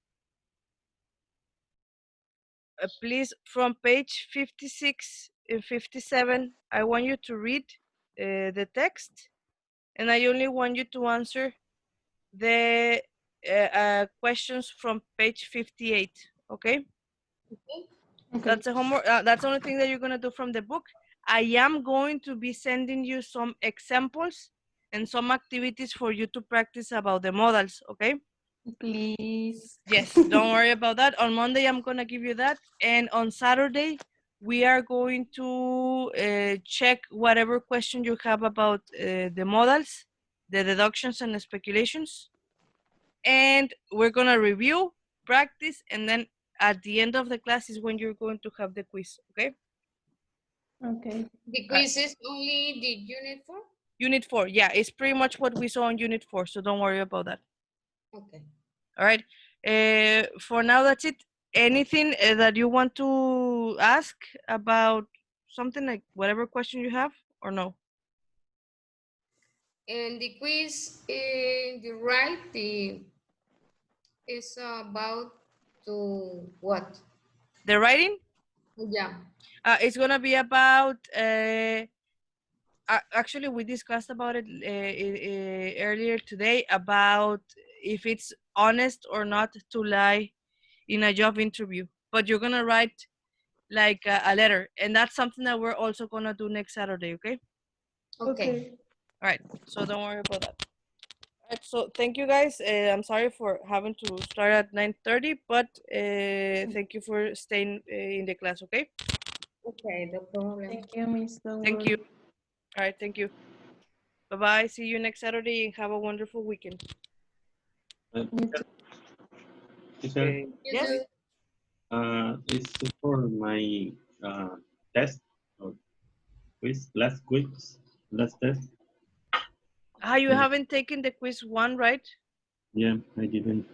Please, from page 56 and 57, I want you to read the text, and I only want you to answer the questions from page 58. Okay? That's a homework. That's the only thing that you're gonna do from the book. I am going to be sending you some examples and some activities for you to practice about the modals. Okay? Please. Yes, don't worry about that. On Monday, I'm going to give you that. And on Saturday, we are going to check whatever question you have about the modals, the deductions and the speculations. And we're going to review, practice, and then at the end of the class is when you're going to have the quiz, okay? Okay. The quiz is only the unit 4? Unit 4, yeah, it's pretty much what we saw on Unit 4, so don't worry about that. Okay. All right. For now, that's it. Anything that you want to ask about something, like whatever question you have, or no? And the quiz, you write is about to what? The writing? Yeah. It's gonna be about. Actually, we discussed about it earlier today about if it's honest or not to lie in a job interview. But you're gonna write like a letter, and that's something that we're also gonna do next Saturday. Okay. Okay. All right. So don't worry about that. All right. So thank you guys. I'm sorry for having to start at 9:30, but thank you for staying in the class. Okay. Okay, no problem. Thank you, Miss. Don't Thank worry. you. All right, thank you. Bye-bye. See you next Saturday and have a wonderful weekend. Teacher, You Yes? too. it's for my test or quiz, last test. You Yeah. haven't taken the quiz 1, right? Yeah, I didn't.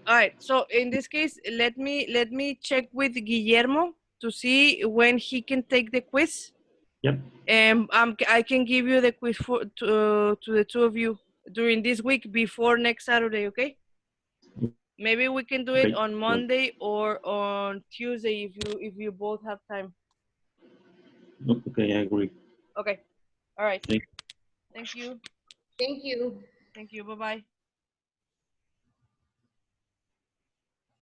All right, so in this case, let me check with Guillermo to see when he can take the quiz. Yep. And I can give you the quiz to the two of you during this week before next Saturday, okay? Maybe we can do it Okay. on Monday or on Tuesday if you both have time. Okay, I agree. Okay. All right. Thank Thank you. Thank you. Thank you. Bye-bye.